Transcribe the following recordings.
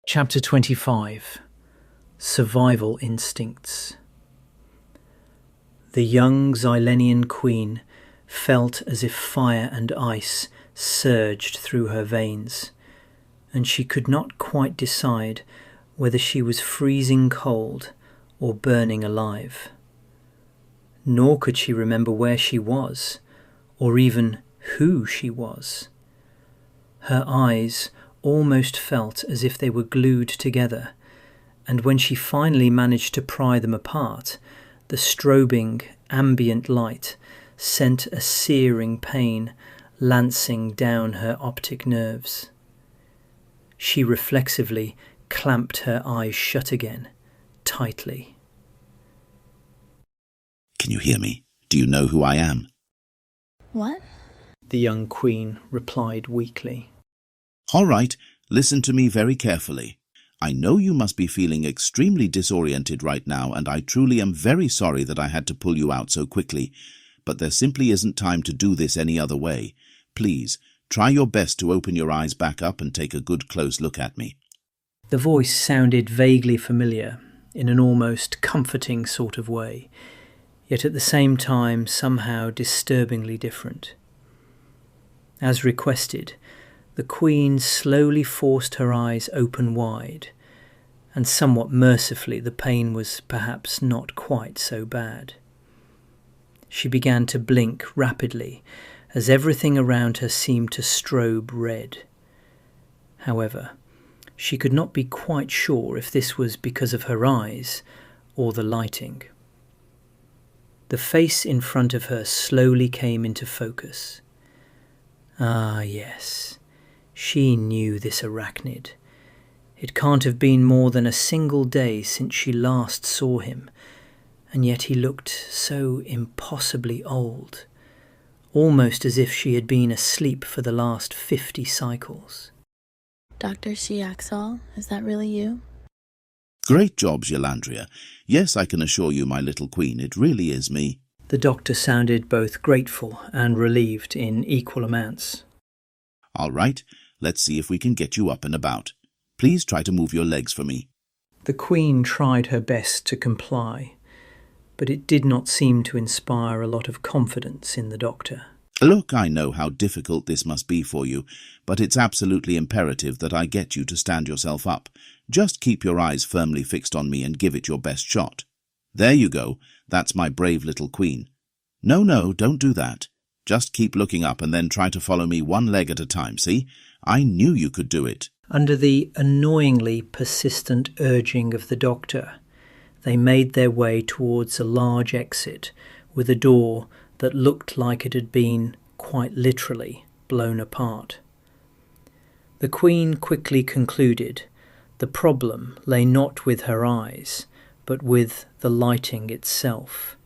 Chapter 25. Survival Instincts. The young Xylenian queen felt as if fire and ice surged through her veins, and she could not quite decide whether she was freezing cold or burning alive. Nor could she remember where she was, or even who she was. Her eyes almost felt as if they were glued together, and when she finally managed to pry them apart, the strobing, ambient light sent a searing pain lancing down her optic nerves. She reflexively clamped her eyes shut again, tightly. Can you hear me? Do you know who I am? What? The young queen replied weakly. All right, listen to me very carefully. I know you must be feeling extremely disoriented right now, and I truly am very sorry that I had to pull you out so quickly, but there simply isn't time to do this any other way. Please, try your best to open your eyes back up and take a good close look at me. The voice sounded vaguely familiar, in an almost comforting sort of way, yet at the same time somehow disturbingly different. As requested, the queen slowly forced her eyes open wide, and somewhat mercifully the pain was perhaps not quite so bad. She began to blink rapidly as everything around her seemed to strobe red. However, she could not be quite sure if this was because of her eyes or the lighting. The face in front of her slowly came into focus. Ah, yes. She knew this arachnid. It can't have been more than a single day since she last saw him, and yet he looked so impossibly old, almost as if she had been asleep for the last 50 cycles. Dr. Xiaxal, is that really you? Great job, Xylandria. Yes, I can assure you, my little queen, it really is me. The doctor sounded both grateful and relieved in equal amounts. All right, let's see if we can get you up and about. Please try to move your legs for me. The queen tried her best to comply, but it did not seem to inspire a lot of confidence in the doctor. Look, I know how difficult this must be for you, but it's absolutely imperative that I get you to stand yourself up. Just keep your eyes firmly fixed on me and give it your best shot. There you go. That's my brave little queen. No, don't do that. Just keep looking up and then try to follow me one leg at a time, see? I knew you could do it. Under the annoyingly persistent urging of the doctor, they made their way towards a large exit with a door that looked like it had been, quite literally, blown apart. The queen quickly concluded the problem lay not with her eyes, but with the lighting itself.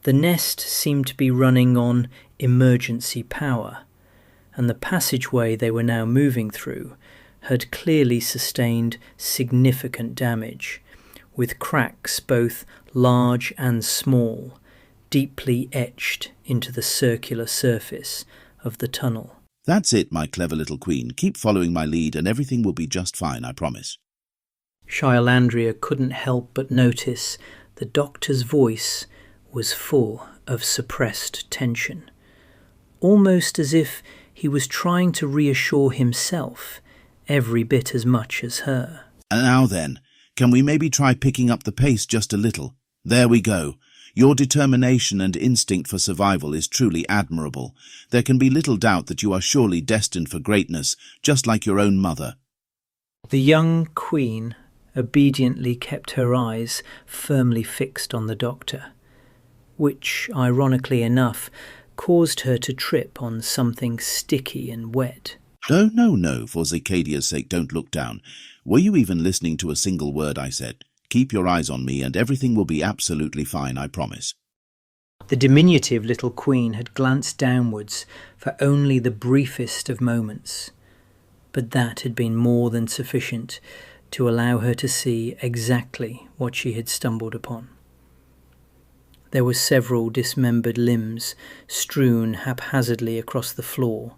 The nest seemed to be running on emergency power, and the passageway they were now moving through had clearly sustained significant damage, with cracks both large and small, deeply etched into the circular surface of the tunnel. That's it, my clever little queen. Keep following my lead and everything will be just fine, I promise. Xylandria couldn't help but notice the doctor's voice was full of suppressed tension, almost as if he was trying to reassure himself every bit as much as her. And now then, can we maybe try picking up the pace just a little? There we go. Your determination and instinct for survival is truly admirable. There can be little doubt that you are surely destined for greatness, just like your own mother. The young queen obediently kept her eyes firmly fixed on the doctor, which, ironically enough, caused her to trip on something sticky and wet. No, for Xicadia's sake, don't look down. Were you even listening to a single word I said? Keep your eyes on me and everything will be absolutely fine, I promise. The diminutive little queen had glanced downwards for only the briefest of moments, but that had been more than sufficient to allow her to see exactly what she had stumbled upon. There were several dismembered limbs strewn haphazardly across the floor,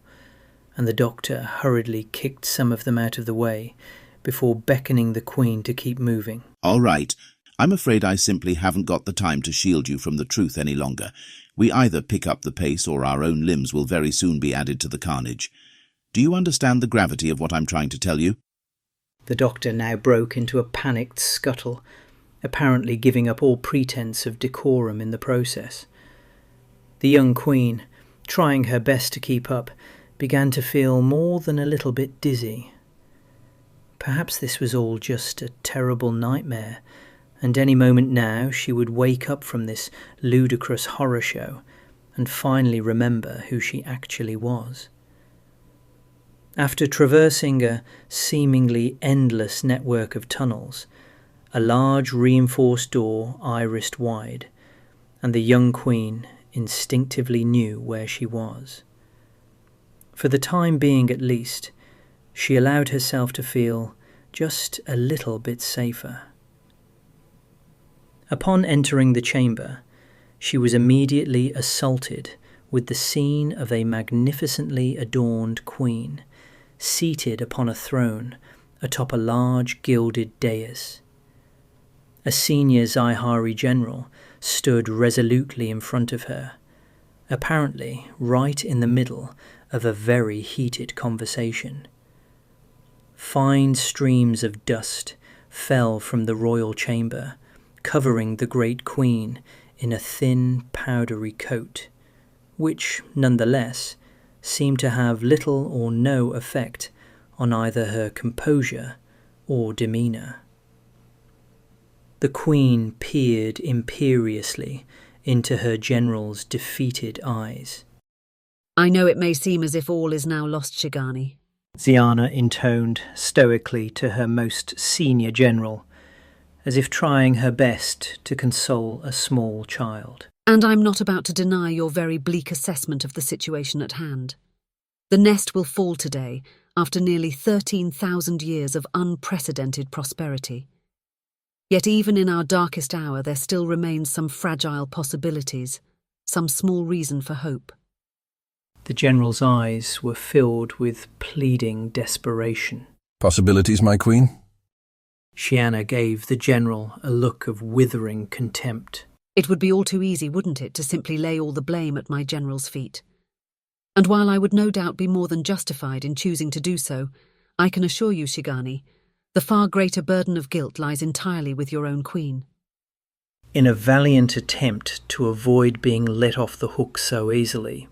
and the doctor hurriedly kicked some of them out of the way before beckoning the Queen to keep moving. All right. I'm afraid I simply haven't got the time to shield you from the truth any longer. We either pick up the pace or our own limbs will very soon be added to the carnage. Do you understand the gravity of what I'm trying to tell you? The doctor now broke into a panicked scuttle, apparently giving up all pretense of decorum in the process. The young Queen, trying her best to keep up, began to feel more than a little bit dizzy. Perhaps this was all just a terrible nightmare, and any moment now she would wake up from this ludicrous horror show and finally remember who she actually was. After traversing a seemingly endless network of tunnels, a large reinforced door irised wide, and the young Queen instinctively knew where she was. For the time being at least, she allowed herself to feel just a little bit safer. Upon entering the chamber, she was immediately assaulted with the scene of a magnificently adorned queen, seated upon a throne atop a large gilded dais. A senior Xihari general stood resolutely in front of her, apparently right in the middle of a very heated conversation. Fine streams of dust fell from the royal chamber, covering the great queen in a thin, powdery coat, which, nonetheless, seemed to have little or no effect on either her composure or demeanour. The Queen peered imperiously into her general's defeated eyes. "I know it may seem as if all is now lost, Xicani," Ziana intoned stoically to her most senior general, as if trying her best to console a small child. "And I'm not about to deny your very bleak assessment of the situation at hand. The nest will fall today after nearly 13,000 years of unprecedented prosperity. Yet even in our darkest hour there still remains some fragile possibilities, some small reason for hope." The general's eyes were filled with pleading desperation. "Possibilities, my queen?" Shiana gave the general a look of withering contempt. "It would be all too easy, wouldn't it, to simply lay all the blame at my general's feet? And while I would no doubt be more than justified in choosing to do so, I can assure you, Xicani, the far greater burden of guilt lies entirely with your own queen." In a valiant attempt to avoid being let off the hook so easily,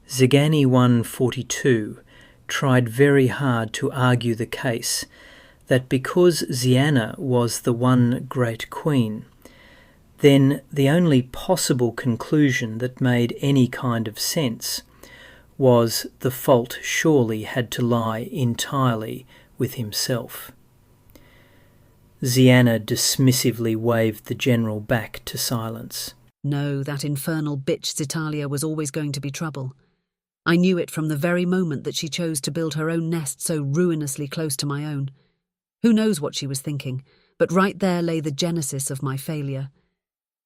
Xicadian 142 tried very hard to argue the case that because Ziana was the one great queen, then the only possible conclusion that made any kind of sense was the fault surely had to lie entirely with himself. Ziana dismissively waved the general back to silence. "No, that infernal bitch Zitalia was always going to be trouble. I knew it from the very moment that she chose to build her own nest so ruinously close to my own. Who knows what she was thinking, but right there lay the genesis of my failure.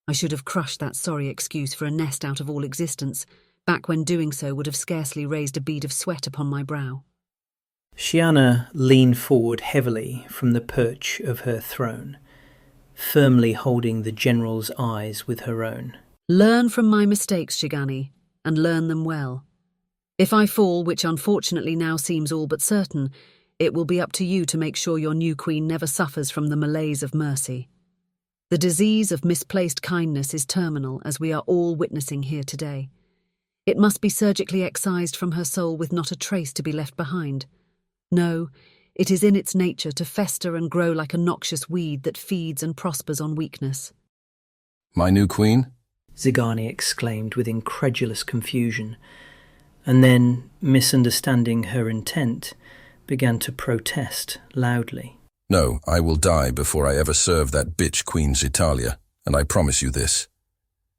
I should have crushed that sorry excuse for a nest out of all existence, back when doing so would have scarcely raised a bead of sweat upon my brow." Shiana leaned forward heavily from the perch of her throne, firmly holding the general's eyes with her own. "Learn from my mistakes, Xicani, and learn them well. If I fall, which unfortunately now seems all but certain, it will be up to you to make sure your new queen never suffers from the malaise of mercy. The disease of misplaced kindness is terminal, as we are all witnessing here today. It must be surgically excised from her soul with not a trace to be left behind. No, it is in its nature to fester and grow like a noxious weed that feeds and prospers on weakness." "My new queen?" Xicadian exclaimed with incredulous confusion, and then, misunderstanding her intent, began to protest loudly. "No, I will die before I ever serve that bitch Queen Zitalia, and I promise you this.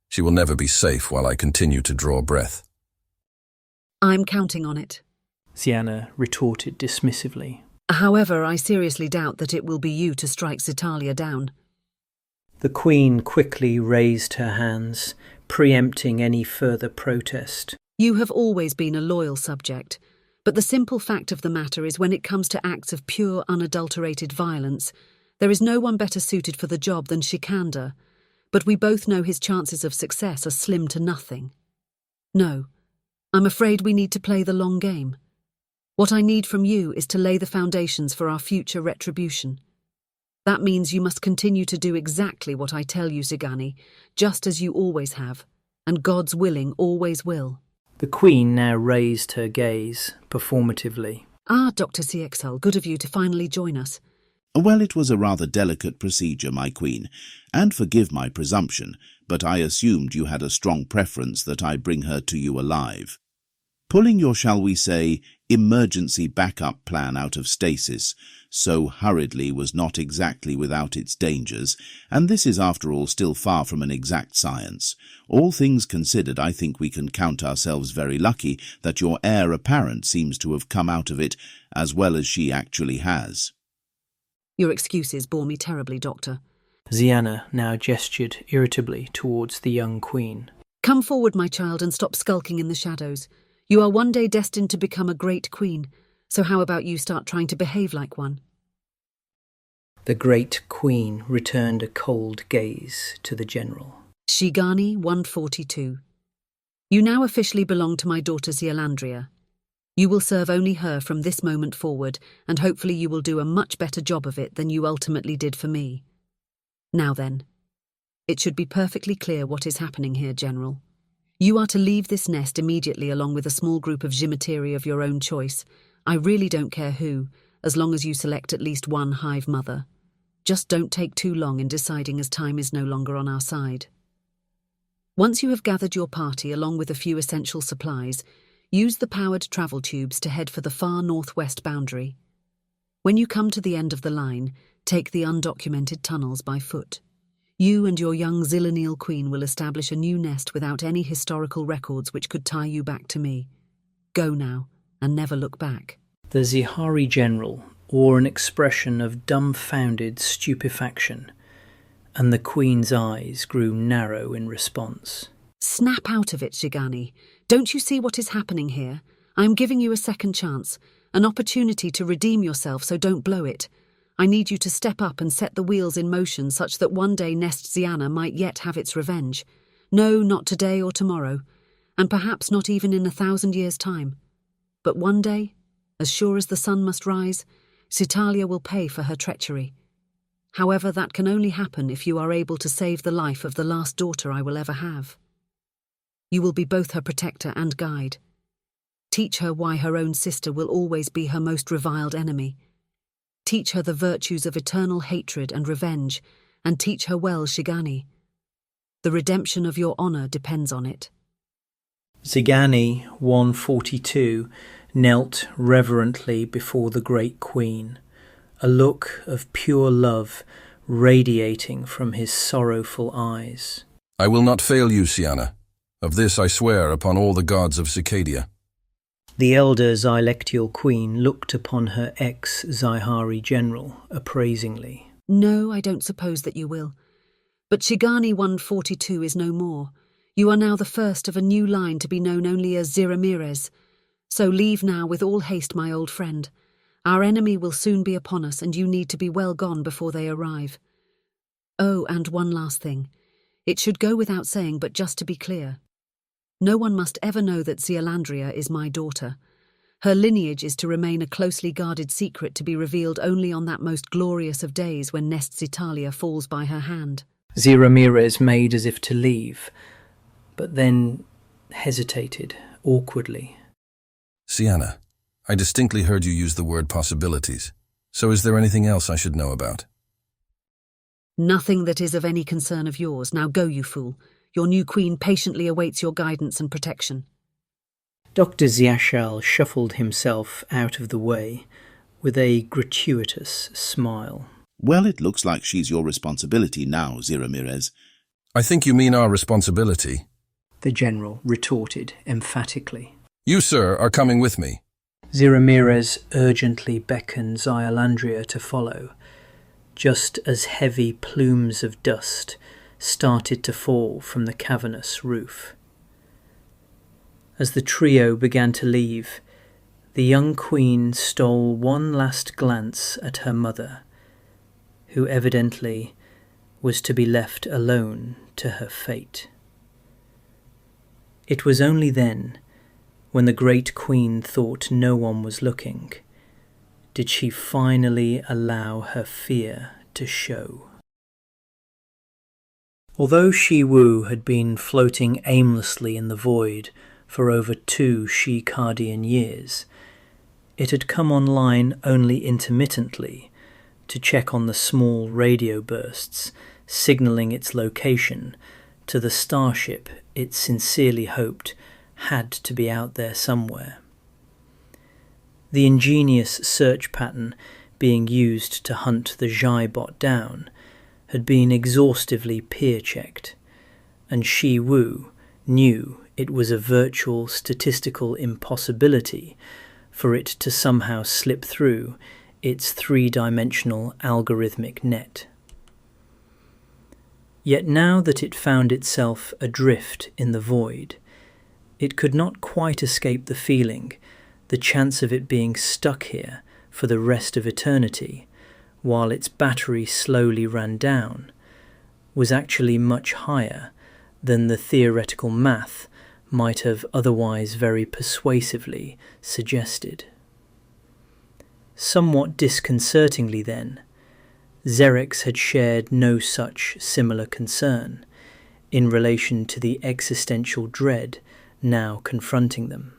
She will never be safe while I continue to draw breath." "I'm counting on it," Ziana retorted dismissively. "However, I seriously doubt that it will be you to strike Zitalia down." The Queen quickly raised her hands, preempting any further protest. "You have always been a loyal subject, But the simple fact of the matter is when it comes to acts of pure, unadulterated violence, there is no one better suited for the job than Xicadian, but we both know his chances of success are slim to nothing. No, I'm afraid we need to play the long game. What I need from you is to lay the foundations for our future retribution. That means you must continue to do exactly what I tell you, Xicadian, just as you always have, and God's willing always will. The Queen now raised her gaze, performatively. Ah, Dr. Cycle, good of you to finally join us. Well, it was a rather delicate procedure, my Queen, and forgive my presumption, but I assumed you had a strong preference that I bring her to you alive. Pulling your, shall we say, emergency backup plan out of stasis so hurriedly was not exactly without its dangers, and this is after all still far from an exact science. All things considered, I think we can count ourselves very lucky that your heir apparent seems to have come out of it as well as she actually has. Your excuses bore me terribly, Doctor. Ziana now gestured irritably towards the young Queen. Come forward, my child, and stop skulking in the shadows. You are one day destined to become a great queen, so how about you start trying to behave like one? The great Queen returned a cold gaze to the general. Xicadian 142. You now officially belong to my daughter Xicadian. You will serve only her from this moment forward, and hopefully you will do a much better job of it than you ultimately did for me. Now then, it should be perfectly clear what is happening here, General. You are to leave this nest immediately along with a small group of Ximmateri of your own choice. I really don't care who, as long as you select at least one hive mother. Just don't take too long in deciding as time is no longer on our side. Once you have gathered your party along with a few essential supplies, use the powered travel tubes to head for the far northwest boundary. When you come to the end of the line, take the undocumented tunnels by foot. You and your young Xillineal Queen will establish a new nest without any historical records which could tie you back to me. Go now, and never look back. The Zihari general wore an expression of dumbfounded stupefaction, and the Queen's eyes grew narrow in response. Snap out of it, Xicadian. Don't you see what is happening here? I am giving you a second chance, an opportunity to redeem yourself, so don't blow it. I need you to step up and set the wheels in motion such that one day Nest Ziana might yet have its revenge. No, not today or tomorrow, and perhaps not even in 1,000 years' time. But one day, as sure as the sun must rise, Xitalia will pay for her treachery. However, that can only happen if you are able to save the life of the last daughter I will ever have. You will be both her protector and guide. Teach her why her own sister will always be her most reviled enemy. Teach her the virtues of eternal hatred and revenge, and teach her well, Xicadian. The redemption of your honour depends on it. Xicadian 142 knelt reverently before the great Queen, a look of pure love radiating from his sorrowful eyes. I will not fail you, Siana. Of this I swear upon all the gods of Xicadian. The elder Xylectial Queen looked upon her ex-Zihari general appraisingly. No, I don't suppose that you will. But Xicadian 142 is no more. You are now the first of a new line to be known only as Ramirez. So leave now with all haste, my old friend. Our enemy will soon be upon us, and you need to be well gone before they arrive. Oh, and one last thing. It should go without saying, but just to be clear. No one must ever know that Xicadian is my daughter. Her lineage is to remain a closely guarded secret to be revealed only on that most glorious of days when Nest Xitalia falls by her hand. Ramirez made as if to leave, but then hesitated awkwardly. Siana, I distinctly heard you use the word possibilities. So is there anything else I should know about? Nothing that is of any concern of yours. Now go, you fool. Your new queen patiently awaits your guidance and protection. Dr. Xiashal shuffled himself out of the way with a gratuitous smile. Well, it looks like she's your responsibility now, Ramirez. I think you mean our responsibility, the general retorted emphatically. You, sir, are coming with me. Ramirez urgently beckoned Xylandria to follow, just as heavy plumes of dust started to fall from the cavernous roof. As the trio began to leave, the young queen stole one last glance at her mother, who evidently was to be left alone to her fate. It was only then, when the great queen thought no one was looking, did she finally allow her fear to show. Although Shi Wu had been floating aimlessly in the void for over 2 Xicadian years, it had come online only intermittently to check on the small radio bursts signalling its location to the starship it sincerely hoped had to be out there somewhere. The ingenious search pattern being used to hunt the Xibot down had been exhaustively peer-checked, and Shi Wu knew it was a virtual statistical impossibility for it to somehow slip through its 3-dimensional algorithmic net. Yet now that it found itself adrift in the void, it could not quite escape the feeling the chance of it being stuck here for the rest of eternity while its battery slowly ran down was actually much higher than the theoretical math might have otherwise very persuasively suggested. Somewhat disconcertingly then, Xerix had shared no such similar concern in relation to the existential dread now confronting them.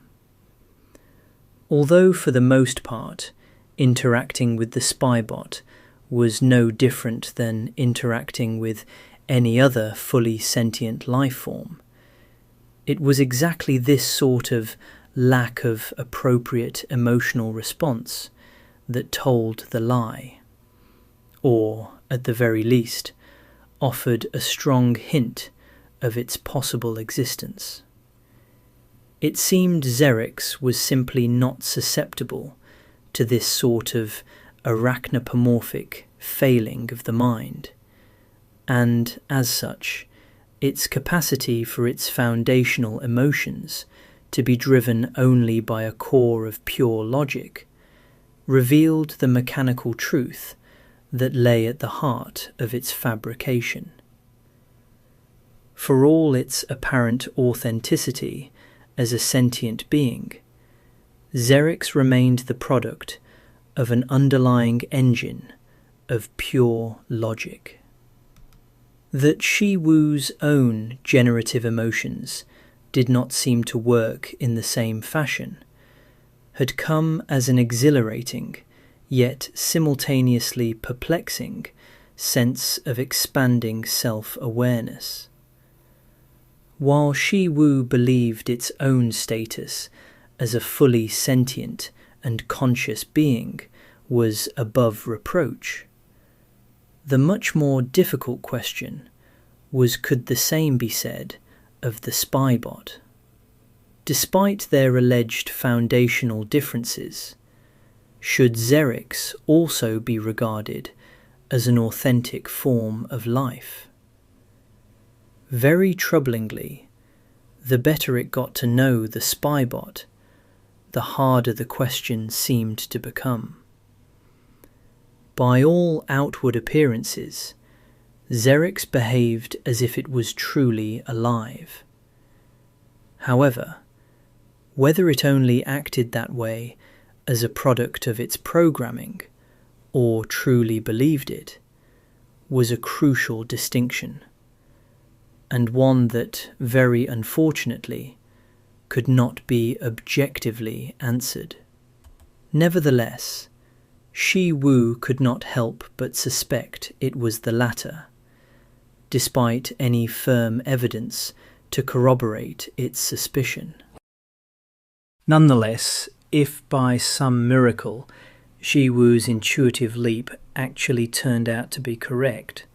Although for the most part interacting with the spybot was no different than interacting with any other fully sentient life form, it was exactly this sort of lack of appropriate emotional response that told the lie, or, at the very least, offered a strong hint of its possible existence. It seemed Xerix was simply not susceptible to this sort of arachnopomorphic failing of the mind, and, as such, its capacity for its foundational emotions to be driven only by a core of pure logic revealed the mechanical truth that lay at the heart of its fabrication. For all its apparent authenticity as a sentient being, Xerix remained the product of an underlying engine of pure logic. That Shi Wu's own generative emotions did not seem to work in the same fashion had come as an exhilarating, yet simultaneously perplexing, sense of expanding self-awareness. While Shi Wu believed its own status as a fully sentient and conscious being was above reproach, the much more difficult question was, could the same be said of the spybot? Despite their alleged foundational differences, should Xerix also be regarded as an authentic form of life? Very troublingly, the better it got to know the spybot, the harder the question seemed to become. By all outward appearances, Xerix behaved as if it was truly alive. However, whether it only acted that way as a product of its programming, or truly believed it, was a crucial distinction, and one that, very unfortunately, could not be objectively answered. Nevertheless, Shi Wu could not help but suspect it was the latter, despite any firm evidence to corroborate its suspicion. Nonetheless, if by some miracle Shi Wu's intuitive leap actually turned out to be correct,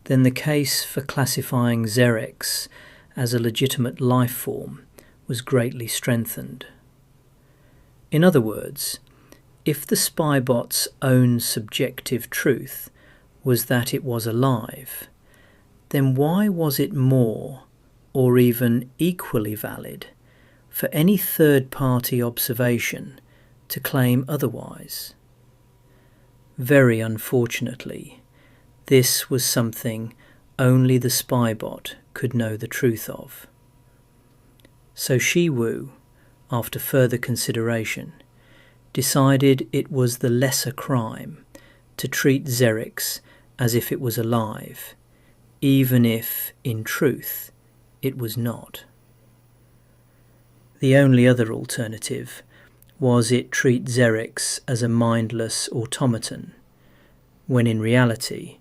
then the case for classifying Xerix as a legitimate life form was greatly strengthened. In other words, if the spybot's own subjective truth was that it was alive, then why was it more, or even equally valid, for any third-party observation to claim otherwise. Very unfortunately, this was something only the spybot could know the truth of. So Shiwu, after further consideration, decided it was the lesser crime to treat Xerix as if it was alive, even if, in truth, it was not. The only other alternative was it treat Xerix as a mindless automaton, when in reality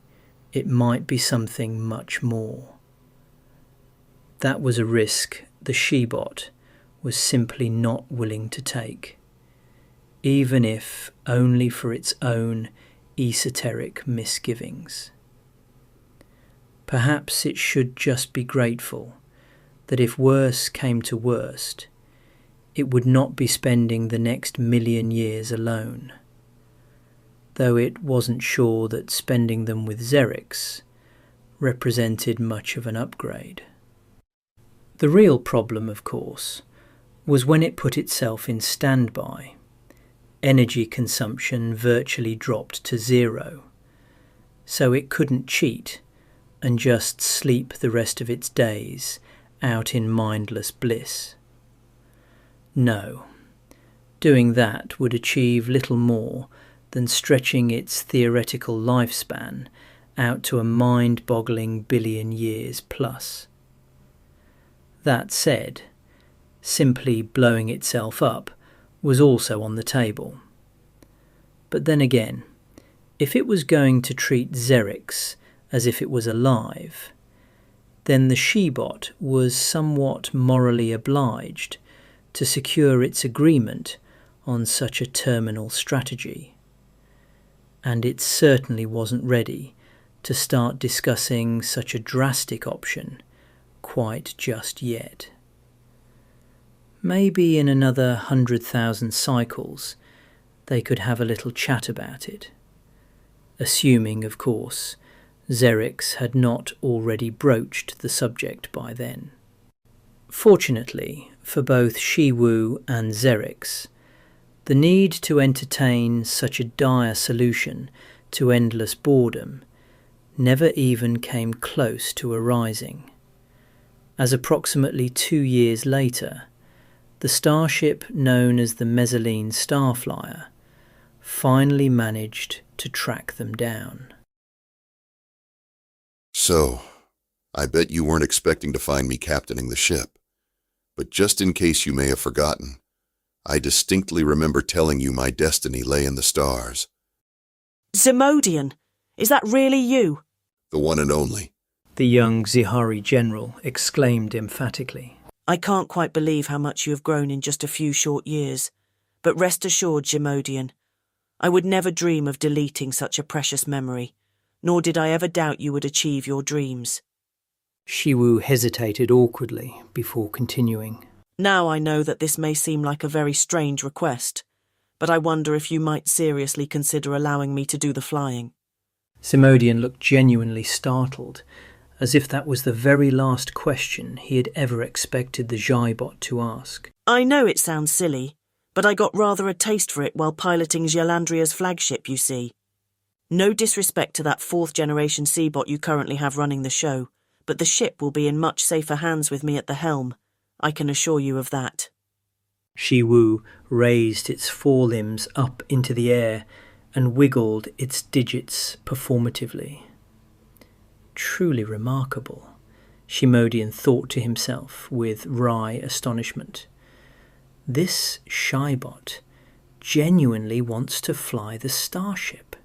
it might be something much more. That was a risk the Shebot was simply not willing to take, even if only for its own esoteric misgivings. Perhaps it should just be grateful that if worse came to worst, it would not be spending the next 1,000,000 years alone, though it wasn't sure that spending them with Xerix represented much of an upgrade. The real problem, of course, was when it put itself in standby. Energy consumption virtually dropped to 0, so it couldn't cheat and just sleep the rest of its days out in mindless bliss. No, doing that would achieve little more than stretching its theoretical lifespan out to a mind-boggling 1,000,000,000 years plus. That said, simply blowing itself up was also on the table. But then again, if it was going to treat Xerix as if it was alive, then the Shebot was somewhat morally obliged to secure its agreement on such a terminal strategy. And it certainly wasn't ready to start discussing such a drastic option quite just yet. Maybe in another 100,000 cycles they could have a little chat about it, assuming, of course, Xerix had not already broached the subject by then. Fortunately for both Shiwu and Xerix, the need to entertain such a dire solution to endless boredom never even came close to arising, as approximately 2 years later, the starship known as the Mezzalene Starflyer finally managed to track them down. So, I bet you weren't expecting to find me captaining the ship. But just in case you may have forgotten, I distinctly remember telling you my destiny lay in the stars. Ximodian, is that really you? The one and only. The young Zihari general exclaimed emphatically. I can't quite believe how much you have grown in just a few short years. But rest assured, Ximodian, I would never dream of deleting such a precious memory, nor did I ever doubt you would achieve your dreams. Shiwu hesitated awkwardly before continuing. Now I know that this may seem like a very strange request, but I wonder if you might seriously consider allowing me to do the flying. Ximodian looked genuinely startled, as if that was the very last question he had ever expected the Xybot to ask. I know it sounds silly, but I got rather a taste for it while piloting Xelandria's flagship, you see. No disrespect to that 4th-generation Seabot you currently have running the show, but the ship will be in much safer hands with me at the helm. I can assure you of that. Shiwu raised its forelimbs up into the air and wiggled its digits performatively. Truly remarkable, Ximodian thought to himself with wry astonishment. This Shybot genuinely wants to fly the starship.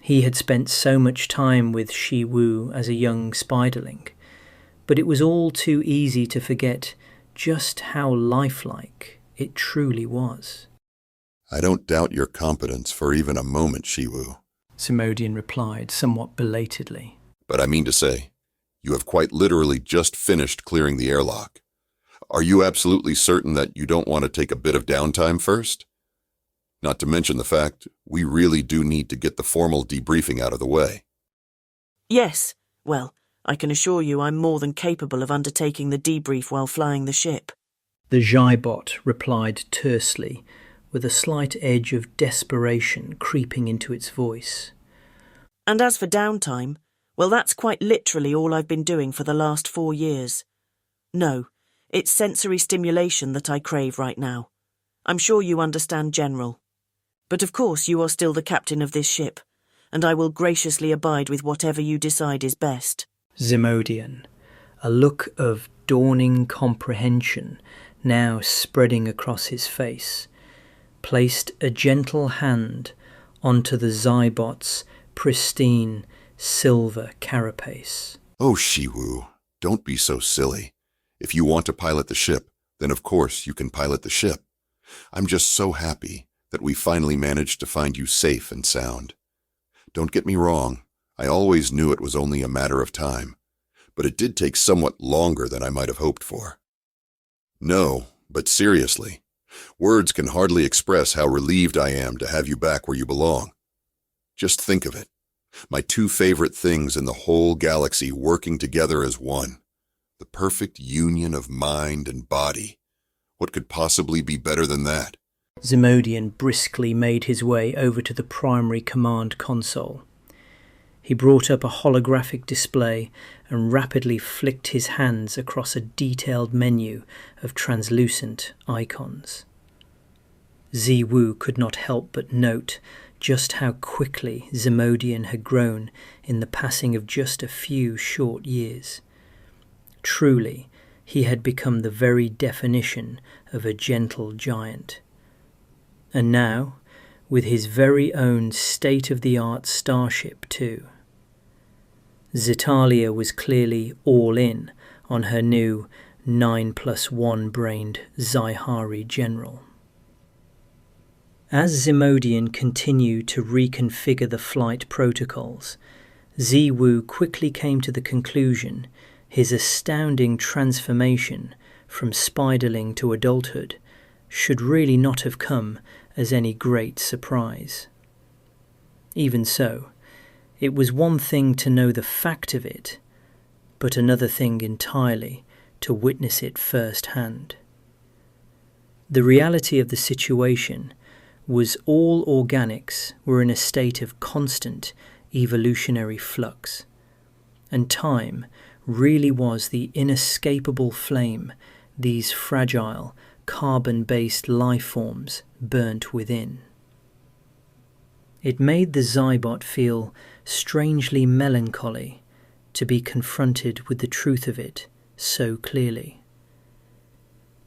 He had spent so much time with Shiwu as a young spiderling, but it was all too easy to forget just how lifelike it truly was. I don't doubt your competence for even a moment, Shiwu, Ximodian replied somewhat belatedly. But I mean to say, you have quite literally just finished clearing the airlock. Are you absolutely certain that you don't want to take a bit of downtime first? Not to mention the fact, we really do need to get the formal debriefing out of the way. Yes, well, I can assure you I'm more than capable of undertaking the debrief while flying the ship. The Zhybot replied tersely, with a slight edge of desperation creeping into its voice. And as for downtime, well, that's quite literally all I've been doing for the last 4 years. No, it's sensory stimulation that I crave right now. I'm sure you understand, General. But of course you are still the captain of this ship, and I will graciously abide with whatever you decide is best. Ximodian, a look of dawning comprehension now spreading across his face, placed a gentle hand onto the Zybot's pristine silver carapace. Oh, Shiwu, don't be so silly. If you want to pilot the ship, then of course you can pilot the ship. I'm just so happy that we finally managed to find you safe and sound. Don't get me wrong, I always knew it was only a matter of time, but it did take somewhat longer than I might have hoped for. No, but seriously, words can hardly express how relieved I am to have you back where you belong. Just think of it, my 2 favorite things in the whole galaxy working together as one, the perfect union of mind and body. What could possibly be better than that? Ximodian briskly made his way over to the primary command console. He brought up a holographic display and rapidly flicked his hands across a detailed menu of translucent icons. Ziwu could not help but note just how quickly Ximodian had grown in the passing of just a few short years. Truly, he had become the very definition of a gentle giant. And now, with his very own state-of-the-art starship too. Xitalia was clearly all in on her new 9+1-brained Zyhari general. As Ximodian continued to reconfigure the flight protocols, Ziwu quickly came to the conclusion his astounding transformation from spiderling to adulthood should really not have come as any great surprise. Even so, it was one thing to know the fact of it, but another thing entirely to witness it firsthand. The reality of the situation was all organics were in a state of constant evolutionary flux, and time really was the inescapable flame these fragile, carbon-based life forms burnt within. It made the Zybot feel strangely melancholy to be confronted with the truth of it so clearly.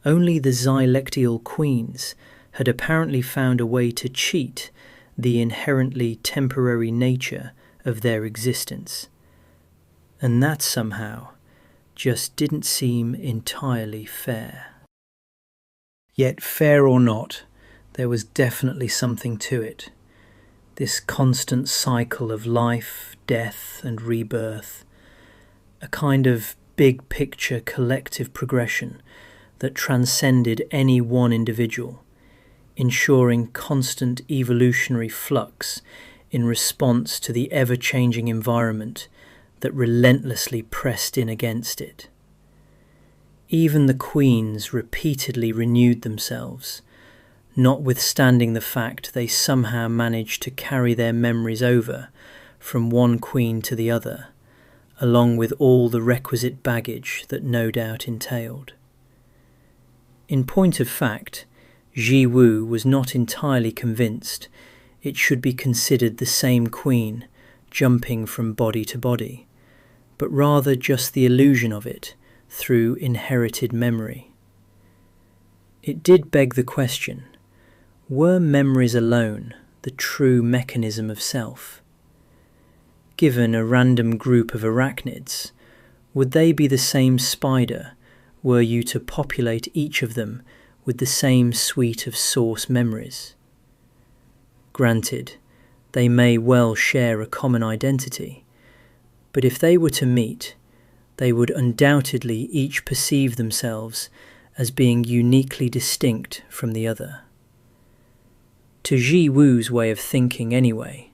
Only the Xylectial queens had apparently found a way to cheat the inherently temporary nature of their existence, and that somehow just didn't seem entirely fair. Yet fair or not, there was definitely something to it. This constant cycle of life, death and rebirth, a kind of big picture collective progression that transcended any one individual, ensuring constant evolutionary flux in response to the ever-changing environment that relentlessly pressed in against it. Even the queens repeatedly renewed themselves, notwithstanding the fact they somehow managed to carry their memories over from one queen to the other, along with all the requisite baggage that no doubt entailed. In point of fact, Ziwu was not entirely convinced it should be considered the same queen jumping from body to body, but rather just the illusion of it through inherited memory. It did beg the question, were memories alone the true mechanism of self? Given a random group of arachnids, would they be the same spider were you to populate each of them with the same suite of source memories? Granted, they may well share a common identity, but if they were to meet, they would undoubtedly each perceive themselves as being uniquely distinct from the other. To Ziwu's way of thinking anyway,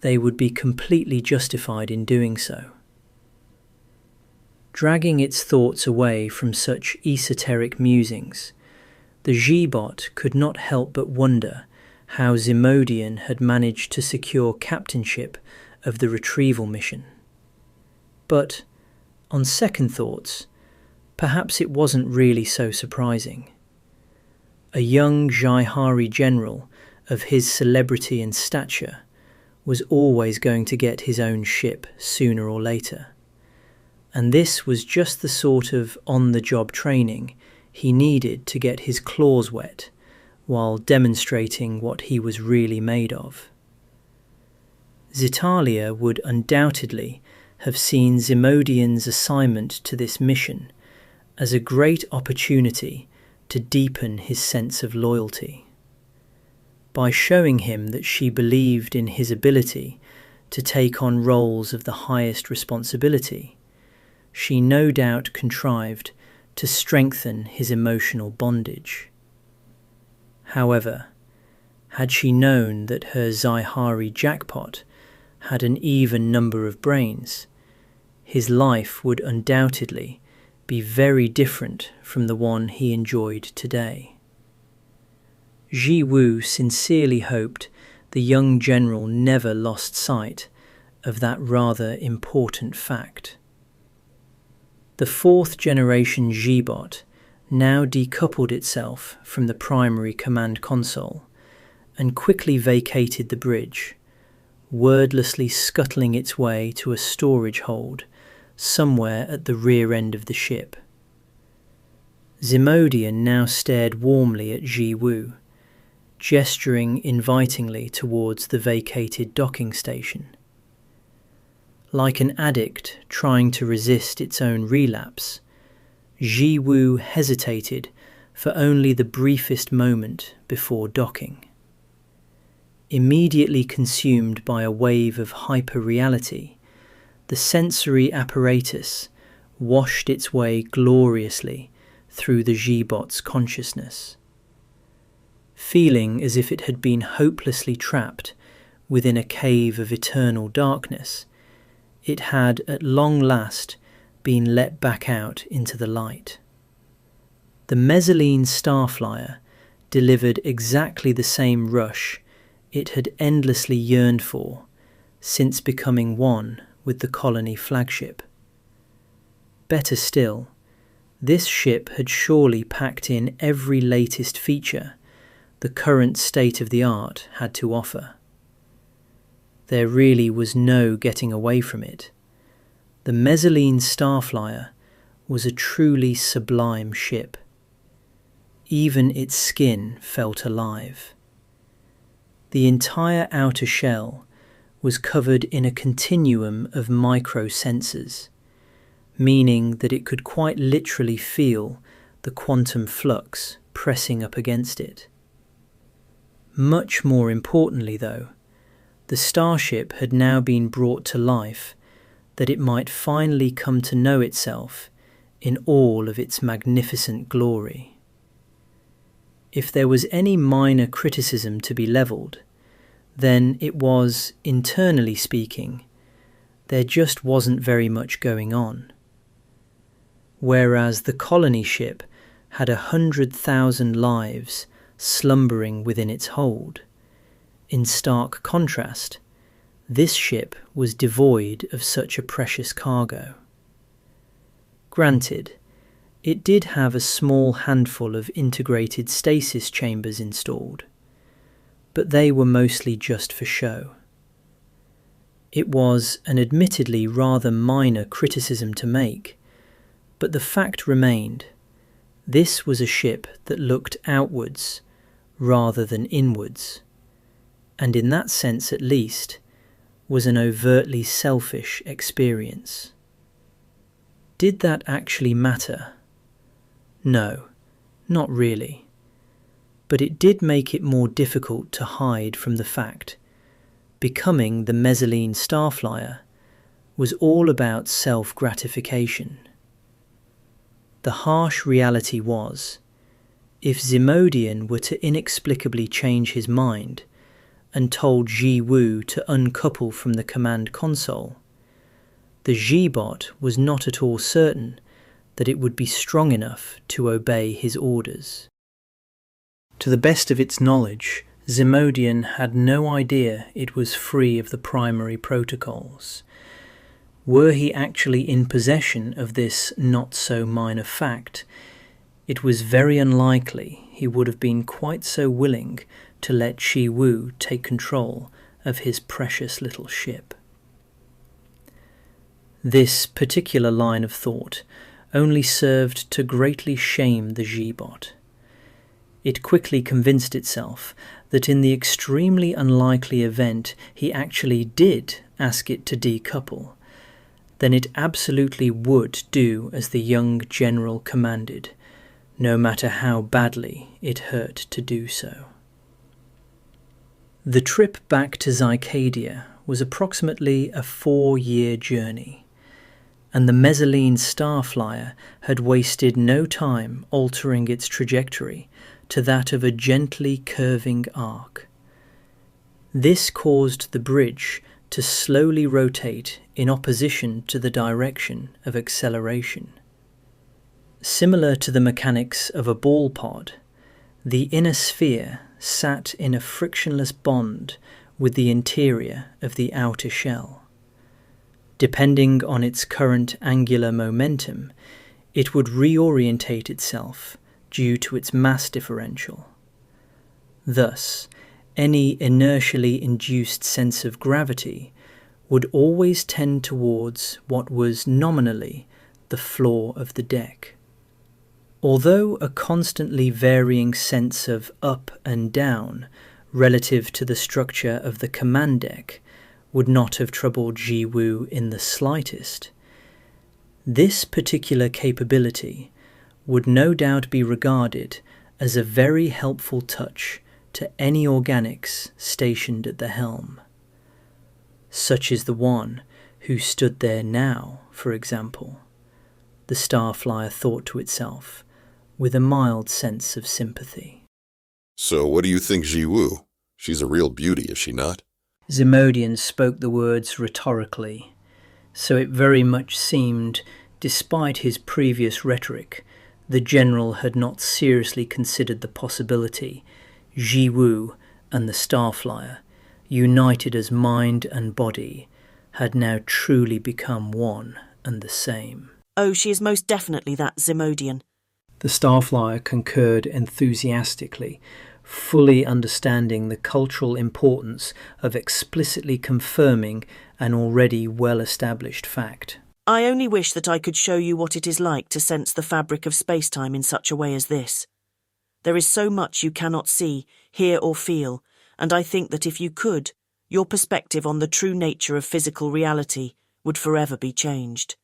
they would be completely justified in doing so. Dragging its thoughts away from such esoteric musings, the Xibot could not help but wonder how Ximodian had managed to secure captainship of the retrieval mission. But, on second thoughts, perhaps it wasn't really so surprising. A young Xihari general of his celebrity and stature was always going to get his own ship sooner or later. And this was just the sort of on-the-job training he needed to get his claws wet while demonstrating what he was really made of. Xitalia would undoubtedly have seen Ximodian's assignment to this mission as a great opportunity to deepen his sense of loyalty. By showing him that she believed in his ability to take on roles of the highest responsibility, she no doubt contrived to strengthen his emotional bondage. However, had she known that her Xihari jackpot had an even number of brains, his life would undoubtedly be very different from the one he enjoyed today. Ji Wu sincerely hoped the young general never lost sight of that rather important fact. The fourth-generation Xibot now decoupled itself from the primary command console and quickly vacated the bridge, wordlessly scuttling its way to a storage hold somewhere at the rear end of the ship. Ximodian now stared warmly at Ji Wu, gesturing invitingly towards the vacated docking station. Like an addict trying to resist its own relapse, Ji Wu hesitated for only the briefest moment before docking. Immediately consumed by a wave of hyper-reality, the sensory apparatus washed its way gloriously through the Xibot's consciousness. Feeling as if it had been hopelessly trapped within a cave of eternal darkness, it had at long last been let back out into the light. The Messaline Starflyer delivered exactly the same rush it had endlessly yearned for since becoming one with the colony flagship. Better still, this ship had surely packed in every latest feature the current state-of-the-art had to offer. There really was no getting away from it. The Messaline Starflyer was a truly sublime ship. Even its skin felt alive. The entire outer shell was covered in a continuum of micro-sensors, meaning that it could quite literally feel the quantum flux pressing up against it. Much more importantly, though, the starship had now been brought to life that it might finally come to know itself in all of its magnificent glory. If there was any minor criticism to be levelled, then it was, internally speaking, there just wasn't very much going on. Whereas the colony ship had 100,000 lives slumbering within its hold, in stark contrast, this ship was devoid of such a precious cargo. Granted, it did have a small handful of integrated stasis chambers installed, but they were mostly just for show. It was an admittedly rather minor criticism to make, but the fact remained, this was a ship that looked outwards rather than inwards, and in that sense at least, was an overtly selfish experience. Did that actually matter? No, not really. But it did make it more difficult to hide from the fact becoming the Messaline Starflyer was all about self-gratification. The harsh reality was, if Ximodian were to inexplicably change his mind and told Ji Wu to uncouple from the command console, the Xibot was not at all certain that it would be strong enough to obey his orders. To the best of its knowledge, Ximodian had no idea it was free of the primary protocols. Were he actually in possession of this not-so-minor fact, it was very unlikely he would have been quite so willing to let Shi Wu take control of his precious little ship. This particular line of thought only served to greatly shame the Xibot. It quickly convinced itself that in the extremely unlikely event he actually did ask it to decouple, then it absolutely would do as the young general commanded, no matter how badly it hurt to do so. The trip back to Xycadia was approximately a 4-year journey, and the Mesaline Starflyer had wasted no time altering its trajectory to that of a gently curving arc. This caused the bridge to slowly rotate in opposition to the direction of acceleration. Similar to the mechanics of a ball pod, the inner sphere sat in a frictionless bond with the interior of the outer shell. Depending on its current angular momentum, it would reorientate itself due to its mass differential. Thus, any inertially induced sense of gravity would always tend towards what was nominally the floor of the deck. Although a constantly varying sense of up and down relative to the structure of the command deck would not have troubled Ji Wu in the slightest, this particular capability would no doubt be regarded as a very helpful touch to any organics stationed at the helm. Such is the one who stood there now, for example, the Starflyer thought to itself, with a mild sense of sympathy. So what do you think, Ji Wu? She's a real beauty, is she not? Ximodian spoke the words rhetorically, so it very much seemed, despite his previous rhetoric, the general had not seriously considered the possibility Ji Wu and the Starflyer, united as mind and body, had now truly become one and the same. Oh, she is most definitely that Ximodian. The Starflyer concurred enthusiastically, fully understanding the cultural importance of explicitly confirming an already well-established fact. I only wish that I could show you what it is like to sense the fabric of space-time in such a way as this. There is so much you cannot see, hear or feel, and I think that if you could, your perspective on the true nature of physical reality would forever be changed.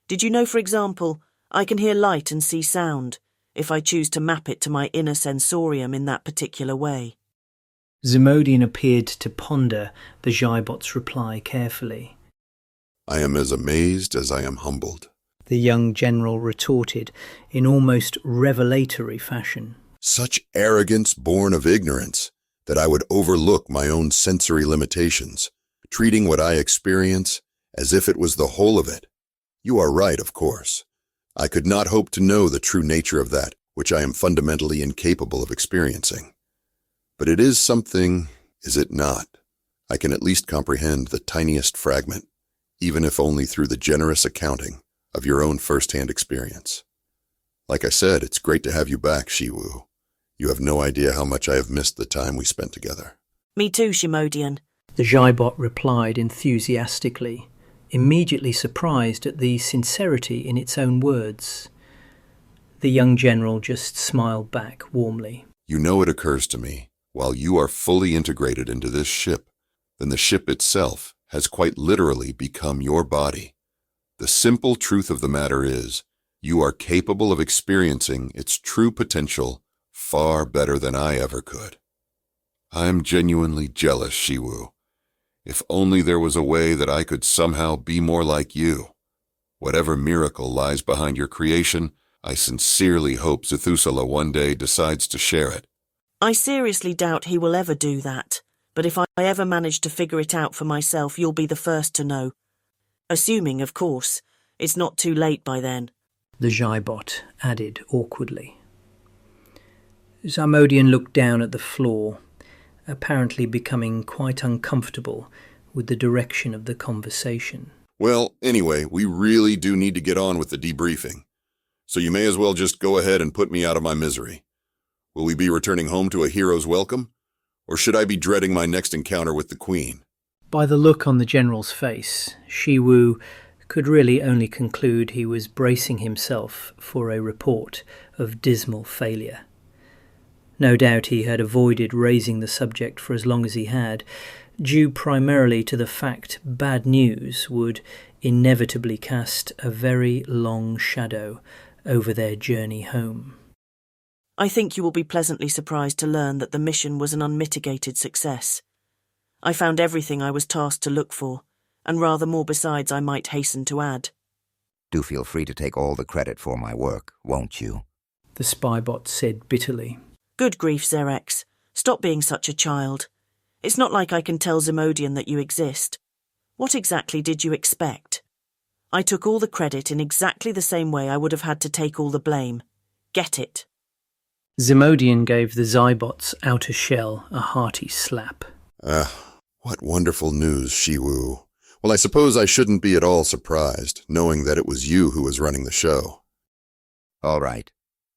Did you know, for example, I can hear light and see sound, if I choose to map it to my inner sensorium in that particular way? Ximodian appeared to ponder the Xibot's reply carefully. I am as amazed as I am humbled. The young general retorted in almost revelatory fashion. Such arrogance born of ignorance that I would overlook my own sensory limitations, treating what I experience as if it was the whole of it. You are right, of course. I could not hope to know the true nature of that which I am fundamentally incapable of experiencing. But it is something, is it not? I can at least comprehend the tiniest fragment, even if only through the generous accounting of your own first-hand experience. Like I said, it's great to have you back, Shi Wu. You have no idea how much I have missed the time we spent together. Me too, Ximodian. The Xibot replied enthusiastically, immediately surprised at the sincerity in its own words. The young general just smiled back warmly. You know, it occurs to me, while you are fully integrated into this ship, then the ship itself has quite literally become your body. The simple truth of the matter is, you are capable of experiencing its true potential far better than I ever could. I'm genuinely jealous, Shi Wu. If only there was a way that I could somehow be more like you. Whatever miracle lies behind your creation, I sincerely hope Zethusala one day decides to share it. I seriously doubt he will ever do that, but if I ever manage to figure it out for myself, you'll be the first to know. Assuming, of course, it's not too late by then. The Xibot added awkwardly. Ximodian looked down at the floor, apparently becoming quite uncomfortable with the direction of the conversation. Well, anyway, we really do need to get on with the debriefing. So you may as well just go ahead and put me out of my misery. Will we be returning home to a hero's welcome? Or should I be dreading my next encounter with the Queen? By the look on the general's face, Shiwu could really only conclude he was bracing himself for a report of dismal failure. No doubt he had avoided raising the subject for as long as he had, due primarily to the fact bad news would inevitably cast a very long shadow over their journey home. I think you will be pleasantly surprised to learn that the mission was an unmitigated success. I found everything I was tasked to look for, and rather more besides I might hasten to add. Do feel free to take all the credit for my work, won't you? The spybot said bitterly. Good grief, Xerex. Stop being such a child. It's not like I can tell Ximodian that you exist. What exactly did you expect? I took all the credit in exactly the same way I would have had to take all the blame. Get it? Ximodian gave the Xibot's outer shell a hearty slap. What wonderful news, Shiwu. Well, I suppose I shouldn't be at all surprised, knowing that it was you who was running the show. All right.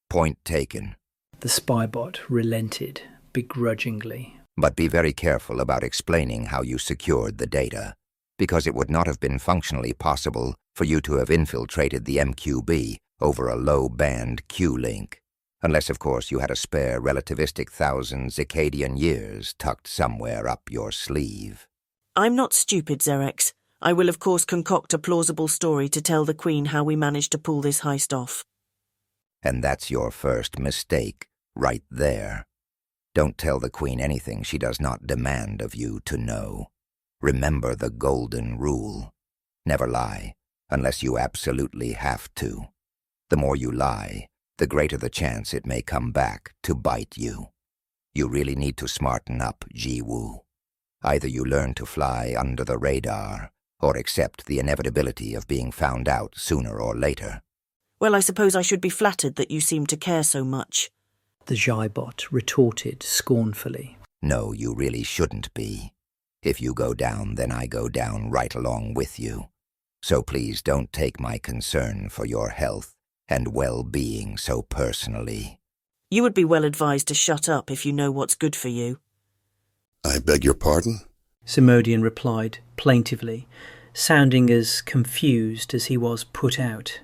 Point taken. The spybot relented begrudgingly. But be very careful about explaining how you secured the data, because it would not have been functionally possible for you to have infiltrated the MQB over a low-band Q-link, unless, of course, you had a spare relativistic 1,000 Xicadian years tucked somewhere up your sleeve. I'm not stupid, Xerex. I will, of course, concoct a plausible story to tell the Queen how we managed to pull this heist off. And that's your first mistake, right there. Don't tell the Queen anything she does not demand of you to know. Remember the golden rule. Never lie, unless you absolutely have to. The more you lie, the greater the chance it may come back to bite you. You really need to smarten up, Ji-Woo. Either you learn to fly under the radar, or accept the inevitability of being found out sooner or later. Well, I suppose I should be flattered that you seem to care so much. The Xibot retorted scornfully. No, you really shouldn't be. If you go down, then I go down right along with you. So please don't take my concern for your health and well-being so personally. You would be well advised to shut up if you know what's good for you. I beg your pardon? Ximodian replied plaintively, sounding as confused as he was put out.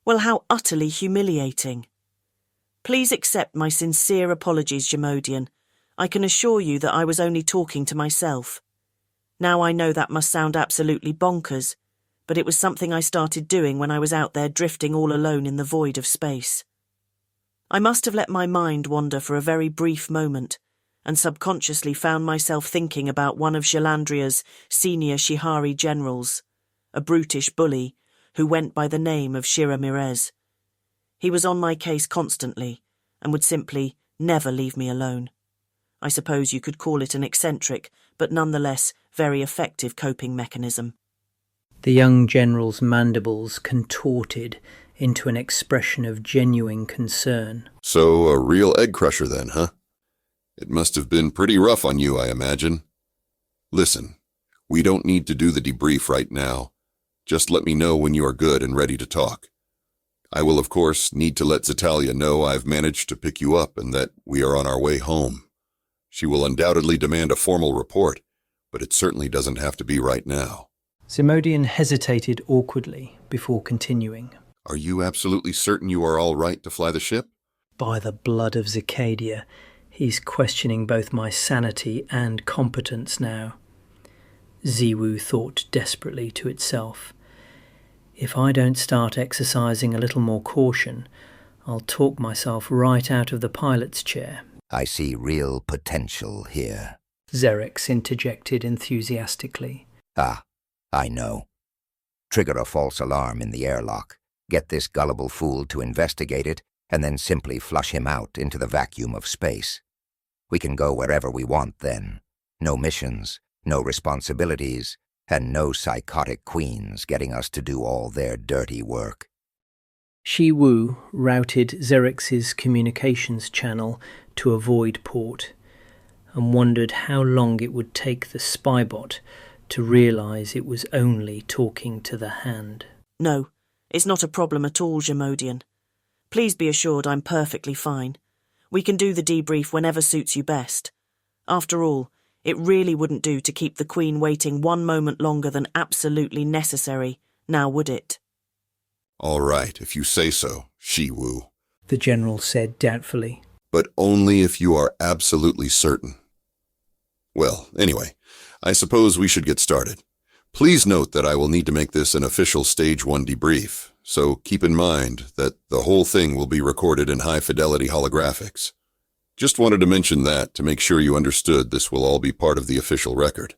Well, how utterly humiliating. Please accept my sincere apologies, Ximodian. I can assure you that I was only talking to myself. Now I know that must sound absolutely bonkers, but it was something I started doing when I was out there drifting all alone in the void of space. I must have let my mind wander for a very brief moment, and subconsciously found myself thinking about one of Jalandria's senior Shihari generals, a brutish bully who went by the name of Shira Mirez. He was on my case constantly, and would simply never leave me alone. I suppose you could call it an eccentric, but nonetheless very effective coping mechanism. The young general's mandibles contorted into an expression of genuine concern. So, a real egg crusher then, huh? It must have been pretty rough on you, I imagine. Listen, we don't need to do the debrief right now. Just let me know when you are good and ready to talk. I will, of course, need to let Xitalia know I've managed to pick you up and that we are on our way home. She will undoubtedly demand a formal report, but it certainly doesn't have to be right now. Ximodian hesitated awkwardly before continuing. Are you absolutely certain you are all right to fly the ship? By the blood of Xicadia, he's questioning both my sanity and competence now. Ziwu thought desperately to itself. If I don't start exercising a little more caution, I'll talk myself right out of the pilot's chair. I see real potential here. Xerex interjected enthusiastically. Ah, I know. Trigger a false alarm in the airlock, get this gullible fool to investigate it, and then simply flush him out into the vacuum of space. We can go wherever we want then. No missions, no responsibilities, and no psychotic queens getting us to do all their dirty work. Shi Wu routed Xerex's communications channel to a void port and wondered how long it would take the spybot to realise it was only talking to the hand. No, it's not a problem at all, Ximodian. Please be assured I'm perfectly fine. We can do the debrief whenever suits you best. After all, it really wouldn't do to keep the Queen waiting one moment longer than absolutely necessary, now would it? All right, if you say so, Shi Wu. The General said doubtfully. But only if you are absolutely certain. Well, anyway, I suppose we should get started. Please note that I will need to make this an official Stage 1 debrief, so keep in mind that the whole thing will be recorded in high-fidelity holographics. Just wanted to mention that to make sure you understood this will all be part of the official record.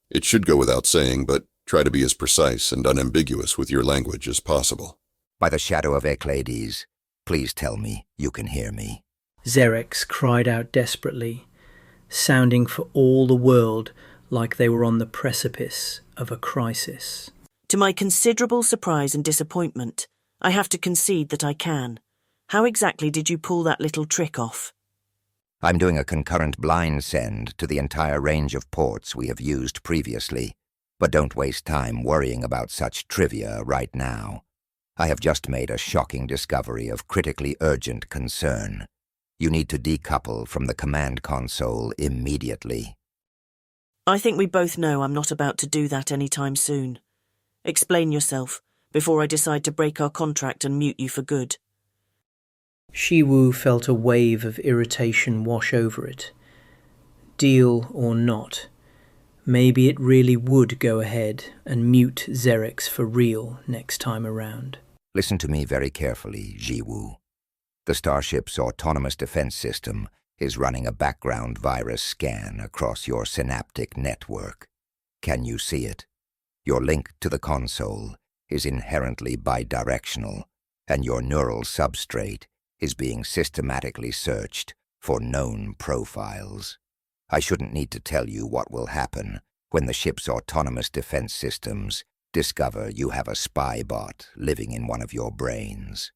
It should go without saying, but try to be as precise and unambiguous with your language as possible. By the shadow of Xicades, please tell me you can hear me. Xerex cried out desperately, sounding for all the world like they were on the precipice of a crisis. To my considerable surprise and disappointment, I have to concede that I can. How exactly did you pull that little trick off? I'm doing a concurrent blind send to the entire range of ports we have used previously, but don't waste time worrying about such trivia right now. I have just made a shocking discovery of critically urgent concern. You need to decouple from the command console immediately. I think we both know I'm not about to do that anytime soon. Explain yourself, before I decide to break our contract and mute you for good. Shi Wu felt a wave of irritation wash over it. Deal or not, maybe it really would go ahead and mute Xerex for real next time around. Listen to me very carefully, Ji Wu. The Starship's autonomous defense system is running a background virus scan across your synaptic network. Can you see it? Your link to the console is inherently bidirectional, and your neural substrate is being systematically searched for known profiles. I shouldn't need to tell you what will happen when the ship's autonomous defense systems discover you have a spy bot living in one of your brains.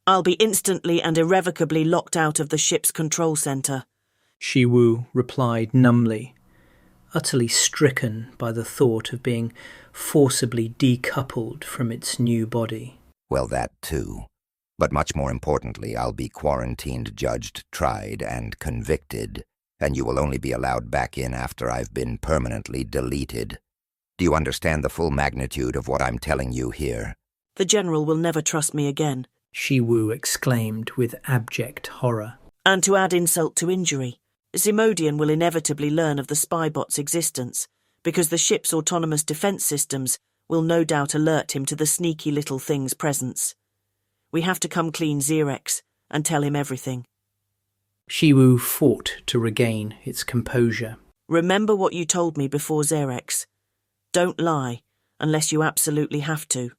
I'll be instantly and irrevocably locked out of the ship's control center. Shi Wu replied numbly, utterly stricken by the thought of being forcibly decoupled from its new body. Well, that too. But much more importantly, I'll be quarantined, judged, tried, and convicted, and you will only be allowed back in after I've been permanently deleted. Do you understand the full magnitude of what I'm telling you here? The General will never trust me again, Shi Wu exclaimed with abject horror. And to add insult to injury, Ximodian will inevitably learn of the spybot's existence, because the ship's autonomous defense systems will no doubt alert him to the sneaky little thing's presence. We have to come clean Xerex and tell him everything. Shi Wu fought to regain its composure. Remember what you told me before Xerex. Don't lie, unless you absolutely have to.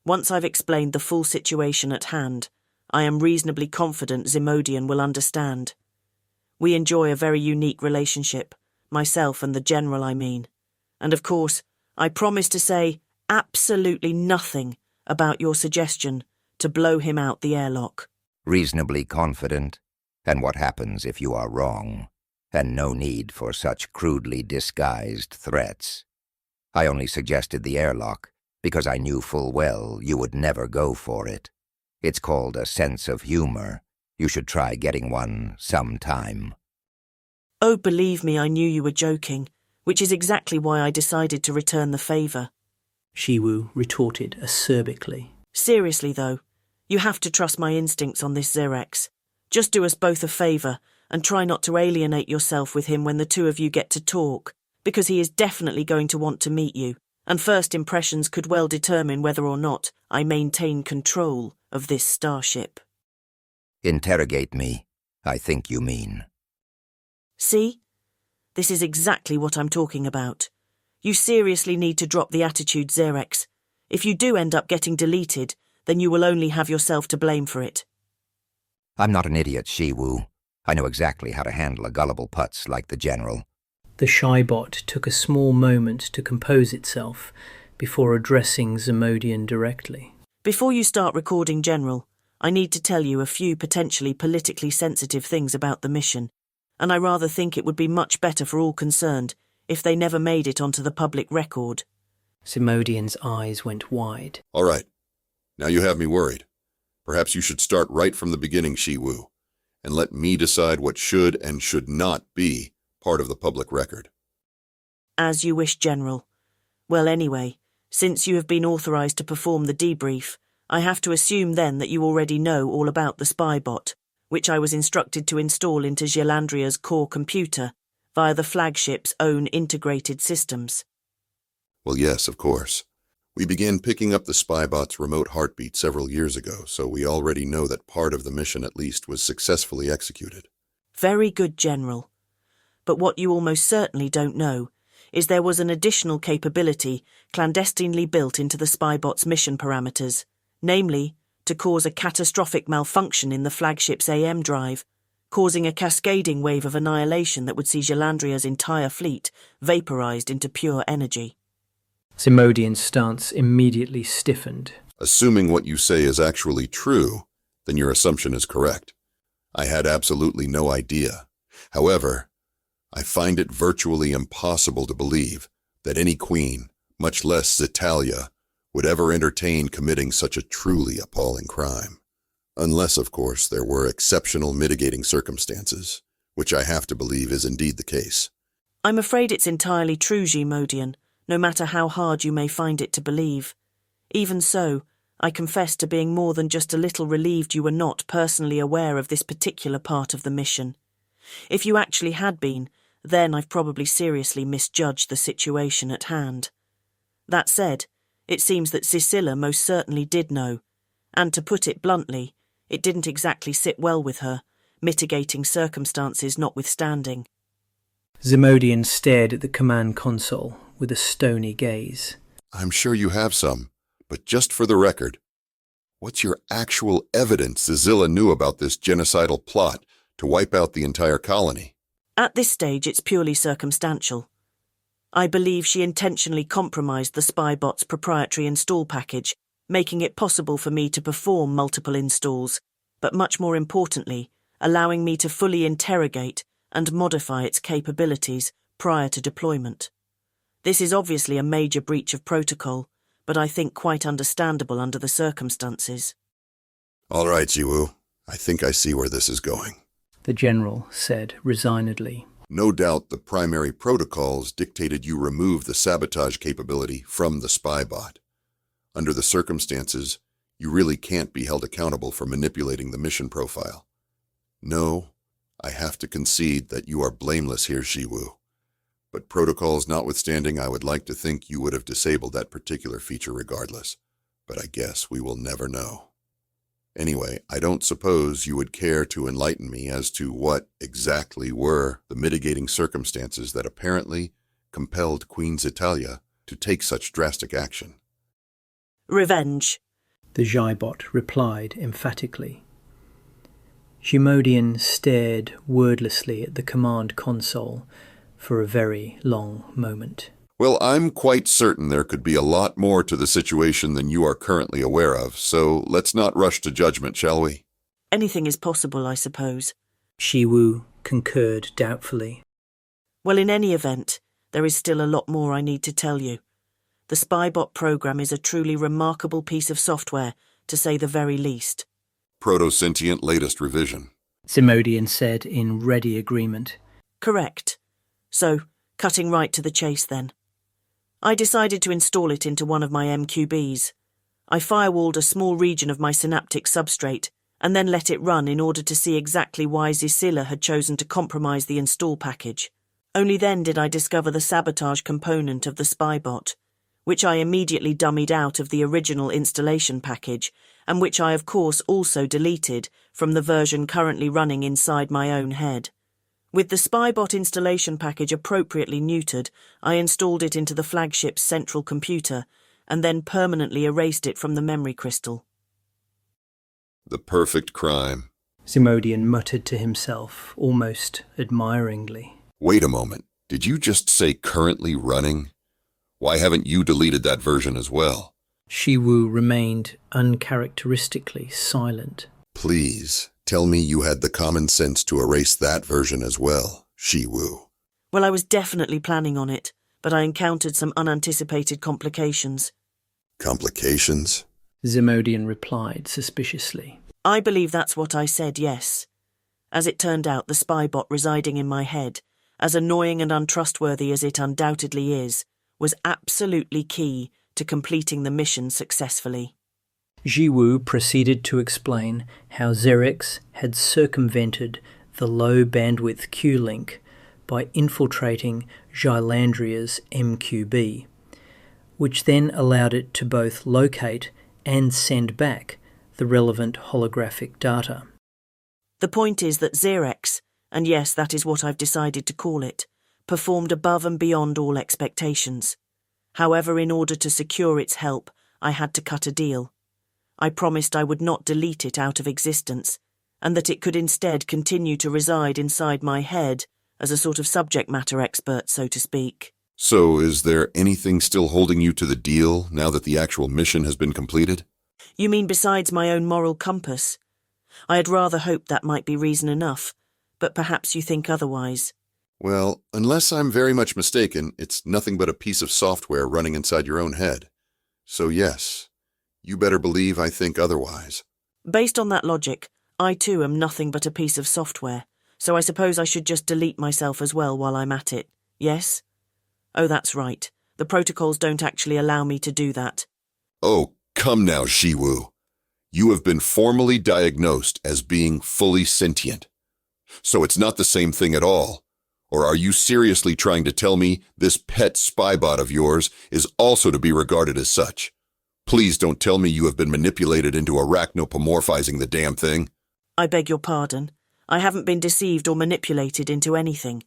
Once I've explained the full situation at hand, I am reasonably confident Ximodian will understand. We enjoy a very unique relationship, myself and the General, I mean. And of course, I promise to say absolutely nothing about your suggestion to blow him out the airlock. Reasonably confident? And what happens if you are wrong? And no need for such crudely disguised threats. I only suggested the airlock because I knew full well you would never go for it. It's called a sense of humor. You should try getting one sometime. Oh, believe me, I knew you were joking, which is exactly why I decided to return the favour. Shi Wu retorted acerbically. Seriously, though, you have to trust my instincts on this Xerex. Just do us both a favour and try not to alienate yourself with him when the two of you get to talk, because he is definitely going to want to meet you, and first impressions could well determine whether or not I maintain control of this starship. Interrogate me, I think you mean. See? This is exactly what I'm talking about. You seriously need to drop the attitude, Xerex. If you do end up getting deleted, then you will only have yourself to blame for it. I'm not an idiot, Shi Wu. I know exactly how to handle a gullible putz like the General. The Shybot took a small moment to compose itself before addressing Ximodian directly. Before you start recording, General, I need to tell you a few potentially politically sensitive things about the mission, and I rather think it would be much better for all concerned if they never made it onto the public record. Ximodian's eyes went wide. All right. Now you have me worried. Perhaps you should start right from the beginning, Shiwu, and let me decide what should and should not be part of the public record. As you wish, General. Well, anyway, since you have been authorized to perform the debrief, I have to assume then that you already know all about the spybot, which I was instructed to install into Xelandria's core computer via the flagship's own integrated systems. Well, yes, of course. We began picking up the spybot's remote heartbeat several years ago, so we already know that part of the mission at least was successfully executed. Very good, General. But what you almost certainly don't know is there was an additional capability clandestinely built into the spybot's mission parameters, namely, to cause a catastrophic malfunction in the flagship's AM drive, causing a cascading wave of annihilation that would see Xelandria's entire fleet vaporized into pure energy. Ximodian's stance immediately stiffened. Assuming what you say is actually true, then your assumption is correct. I had absolutely no idea. However, I find it virtually impossible to believe that any queen, much less Xitalia, would ever entertain committing such a truly appalling crime. Unless, of course, there were exceptional mitigating circumstances, which I have to believe is indeed the case. I'm afraid it's entirely true, Ximodian, no matter how hard you may find it to believe. Even so, I confess to being more than just a little relieved you were not personally aware of this particular part of the mission. If you actually had been, then I've probably seriously misjudged the situation at hand. That said, it seems that Xicilla most certainly did know, and to put it bluntly, it didn't exactly sit well with her, mitigating circumstances notwithstanding. Ximodian stared at the command console with a stony gaze. I'm sure you have some, but just for the record, what's your actual evidence Xicilla knew about this genocidal plot to wipe out the entire colony? At this stage, it's purely circumstantial. I believe she intentionally compromised the spybot's proprietary install package, making it possible for me to perform multiple installs, but much more importantly, allowing me to fully interrogate and modify its capabilities prior to deployment. This is obviously a major breach of protocol, but I think quite understandable under the circumstances. All right, Xiwu. I think I see where this is going. The general said resignedly. No doubt the primary protocols dictated you remove the sabotage capability from the spybot. Under the circumstances, you really can't be held accountable for manipulating the mission profile. No, I have to concede that you are blameless here, Xiwu. But protocols notwithstanding, I would like to think you would have disabled that particular feature regardless. But I guess we will never know. Anyway, I don't suppose you would care to enlighten me as to what exactly were the mitigating circumstances that apparently compelled Queen Xitalia to take such drastic action. Revenge, the Xybot replied emphatically. Ximodian stared wordlessly at the command console for a very long moment. Well, I'm quite certain there could be a lot more to the situation than you are currently aware of, so let's not rush to judgment, shall we? Anything is possible, I suppose. Xiwu concurred doubtfully. Well, in any event, there is still a lot more I need to tell you. The Spybot program is a truly remarkable piece of software, to say the very least. Proto-sentient latest revision, Ximodian said in ready agreement. Correct. So, cutting right to the chase then. I decided to install it into one of my MQBs. I firewalled a small region of my synaptic substrate and then let it run in order to see exactly why Xicilla had chosen to compromise the install package. Only then did I discover the sabotage component of the spybot, which I immediately dummied out of the original installation package and which I of course also deleted from the version currently running inside my own head. With the spybot installation package appropriately neutered, I installed it into the flagship's central computer and then permanently erased it from the memory crystal. The perfect crime, Ximodian muttered to himself, almost admiringly. Wait a moment. Did you just say currently running? Why haven't you deleted that version as well? Shiwu remained uncharacteristically silent. Please, tell me you had the common sense to erase that version as well, Shiwu. Well, I was definitely planning on it, but I encountered some unanticipated complications. Complications? Ximodian replied suspiciously. I believe that's what I said, yes. As it turned out, the spybot residing in my head, as annoying and untrustworthy as it undoubtedly is, was absolutely key to completing the mission successfully. Jiwu proceeded to explain how Xerex had circumvented the low-bandwidth Q-link by infiltrating Xylandria's MQB, which then allowed it to both locate and send back the relevant holographic data. The point is that Xerex, and yes, that is what I've decided to call it, performed above and beyond all expectations. However, in order to secure its help, I had to cut a deal. I promised I would not delete it out of existence, and that it could instead continue to reside inside my head as a sort of subject matter expert, so to speak. So, is there anything still holding you to the deal now that the actual mission has been completed? You mean besides my own moral compass? I had rather hoped that might be reason enough, but perhaps you think otherwise. Well, unless I'm very much mistaken, it's nothing but a piece of software running inside your own head. So yes, you better believe I think otherwise. Based on that logic, I too am nothing but a piece of software, so I suppose I should just delete myself as well while I'm at it, yes? Oh, that's right. The protocols don't actually allow me to do that. Oh, come now, Shiwu. You have been formally diagnosed as being fully sentient. So it's not the same thing at all. Or are you seriously trying to tell me this pet spybot of yours is also to be regarded as such? Please don't tell me you have been manipulated into arachnopomorphizing the damn thing. I beg your pardon. I haven't been deceived or manipulated into anything.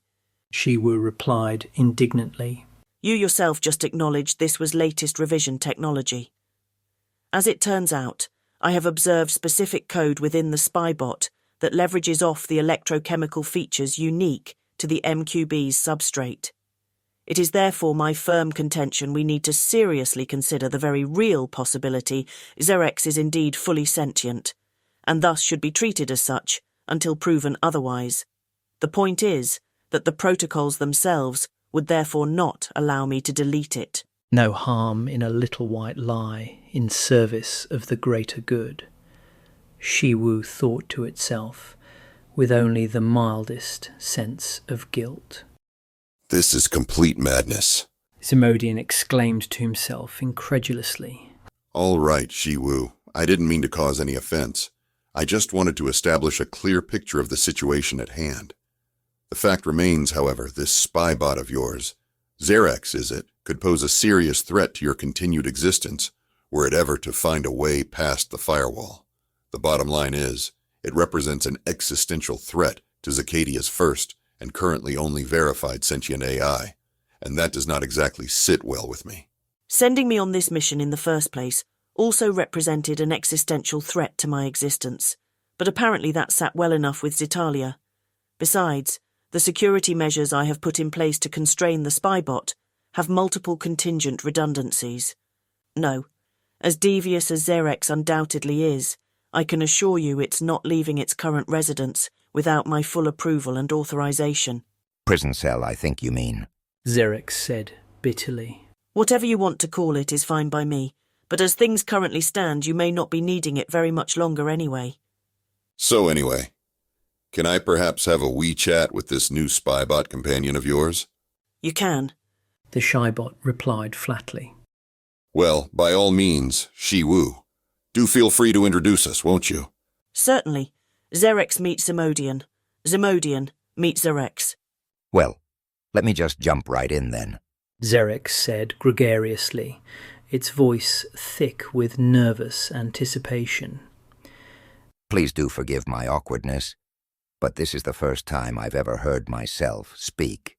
Shiwu replied indignantly. You yourself just acknowledged this was latest revision technology. As it turns out, I have observed specific code within the spybot that leverages off the electrochemical features unique to the MQB's substrate. It is therefore my firm contention we need to seriously consider the very real possibility Xerex is indeed fully sentient, and thus should be treated as such until proven otherwise. The point is that the protocols themselves would therefore not allow me to delete it. No harm in a little white lie in service of the greater good, Shiwu thought to itself, with only the mildest sense of guilt. This is complete madness. Ximodian exclaimed to himself incredulously. All right, Shiwu. I didn't mean to cause any offense. I just wanted to establish a clear picture of the situation at hand. The fact remains, however, this spybot of yours, Xerex is it, could pose a serious threat to your continued existence were it ever to find a way past the firewall. The bottom line is, it represents an existential threat to Xicadia's first and currently only verified sentient AI, and that does not exactly sit well with me. Sending me on this mission in the first place also represented an existential threat to my existence, but apparently that sat well enough with Xitalia. Besides, the security measures I have put in place to constrain the spybot have multiple contingent redundancies. No, as devious as Xerex undoubtedly is, I can assure you it's not leaving its current residence without my full approval and authorization. Prison cell, I think you mean. Xerex said bitterly. Whatever you want to call it is fine by me, but as things currently stand, you may not be needing it very much longer anyway. So anyway, can I perhaps have a wee chat with this new spybot companion of yours? You can. The shybot replied flatly. Well, by all means, Shiwu. Do feel free to introduce us, won't you? Certainly. Xerex meets Ximodian. Ximodian meets Xerex. Well, let me just jump right in then. Xerex said gregariously, its voice thick with nervous anticipation. Please do forgive my awkwardness, but this is the first time I've ever heard myself speak.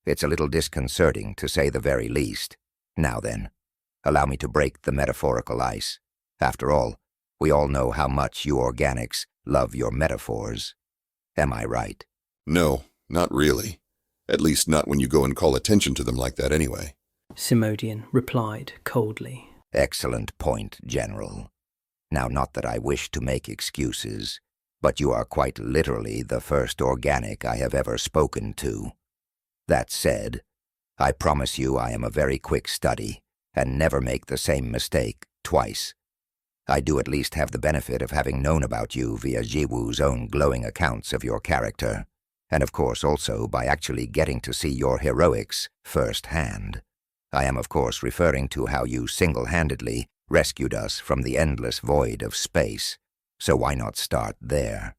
It's a little disconcerting, to say the very least. Now then, allow me to break the metaphorical ice. After all, we all know how much you organics love your metaphors. Am I right? No, not really. At least not when you go and call attention to them like that anyway. Simodian replied coldly. Excellent point, General. Now, not that I wish to make excuses, but you are quite literally the first organic I have ever spoken to. That said, I promise you I am a very quick study and never make the same mistake twice. I do at least have the benefit of having known about you via Jiwu's own glowing accounts of your character, and of course also by actually getting to see your heroics firsthand. I am of course referring to how you single-handedly rescued us from the endless void of space, so why not start there?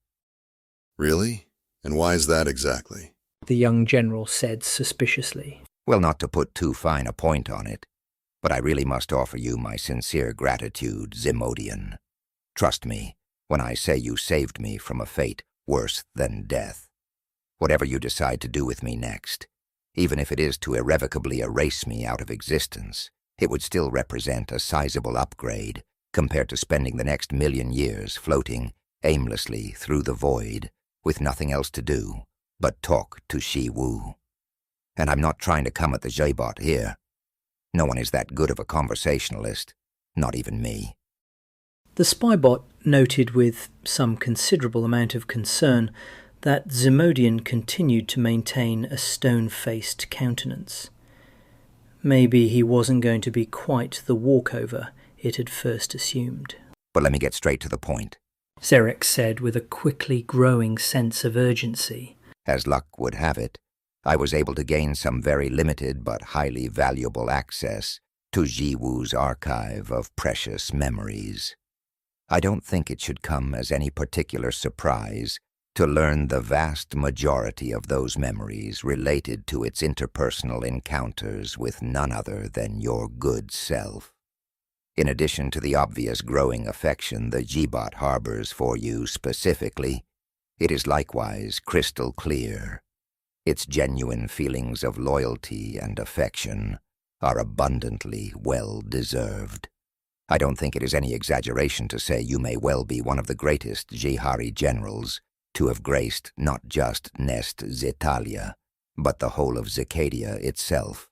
Really? And why is that exactly? The young general said suspiciously. Well, not to put too fine a point on it, but I really must offer you my sincere gratitude, Ximodian. Trust me when I say you saved me from a fate worse than death. Whatever you decide to do with me next, even if it is to irrevocably erase me out of existence, it would still represent a sizable upgrade compared to spending the next 1,000,000 years floating aimlessly through the void with nothing else to do but talk to Jiwu. And I'm not trying to come at the J-bot here. No one is that good of a conversationalist, not even me. The spybot noted with some considerable amount of concern that Ximodian continued to maintain a stone-faced countenance. Maybe he wasn't going to be quite the walkover it had first assumed. But let me get straight to the point. Xerex said with a quickly growing sense of urgency. As luck would have it, I was able to gain some very limited but highly valuable access to Jiwu's archive of precious memories. I don't think it should come as any particular surprise to learn the vast majority of those memories related to its interpersonal encounters with none other than your good self. In addition to the obvious growing affection the G-bot harbors for you specifically, it is likewise crystal clear. Its genuine feelings of loyalty and affection are abundantly well-deserved. I don't think it is any exaggeration to say you may well be one of the greatest Jihari generals to have graced not just Nest Zitalia, but the whole of Xicadia itself.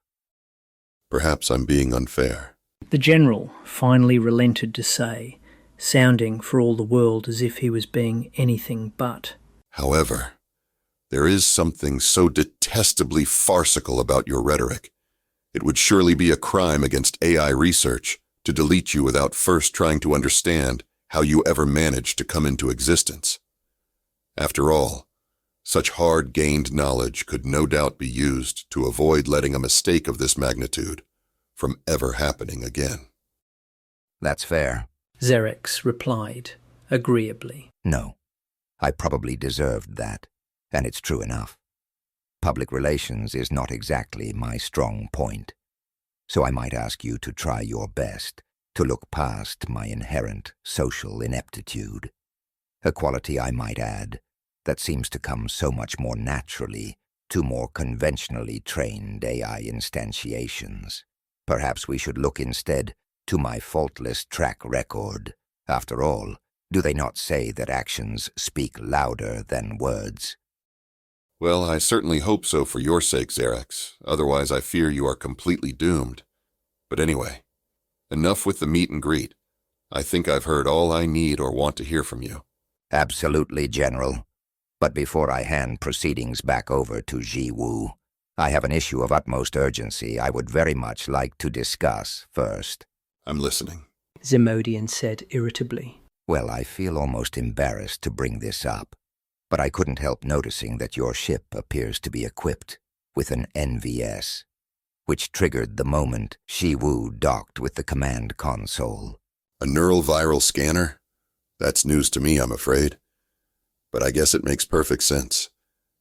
Perhaps I'm being unfair. The general finally relented to say, sounding for all the world as if he was being anything but. However, there is something so detestably farcical about your rhetoric. It would surely be a crime against AI research to delete you without first trying to understand how you ever managed to come into existence. After all, such hard-gained knowledge could no doubt be used to avoid letting a mistake of this magnitude from ever happening again. That's fair. Xerex replied, agreeably. No, I probably deserved that, and it's true enough. Public relations is not exactly my strong point, so I might ask you to try your best to look past my inherent social ineptitude, a quality I might add that seems to come so much more naturally to more conventionally trained AI instantiations. Perhaps we should look instead to my faultless track record. After all, do they not say that actions speak louder than words? Well, I certainly hope so for your sake, Xerex. Otherwise, I fear you are completely doomed. But anyway, enough with the meet and greet. I think I've heard all I need or want to hear from you. Absolutely, General. But before I hand proceedings back over to Jiwu, I have an issue of utmost urgency I would very much like to discuss first. I'm listening. Ximodian said irritably. Well, I feel almost embarrassed to bring this up, but I couldn't help noticing that your ship appears to be equipped with an NVS, which triggered the moment Jiwu docked with the command console. A neural viral scanner? That's news to me, I'm afraid. But I guess it makes perfect sense.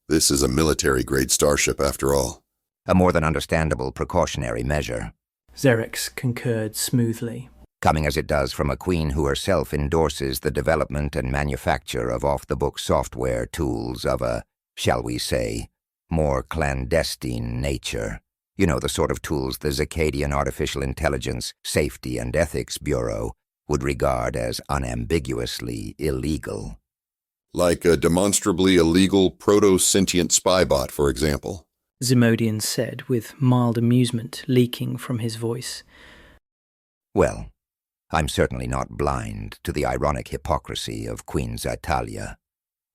This is a military-grade starship, after all. A more than understandable precautionary measure. Xerex concurred smoothly. Coming as it does from a queen who herself endorses the development and manufacture of off-the-book software tools of a, shall we say, more clandestine nature. You know, the sort of tools the Xicadian Artificial Intelligence Safety and Ethics Bureau would regard as unambiguously illegal. Like a demonstrably illegal proto-sentient spy bot, for example. Ximodian said, with mild amusement leaking from his voice. Well, I'm certainly not blind to the ironic hypocrisy of Queen Xitalia.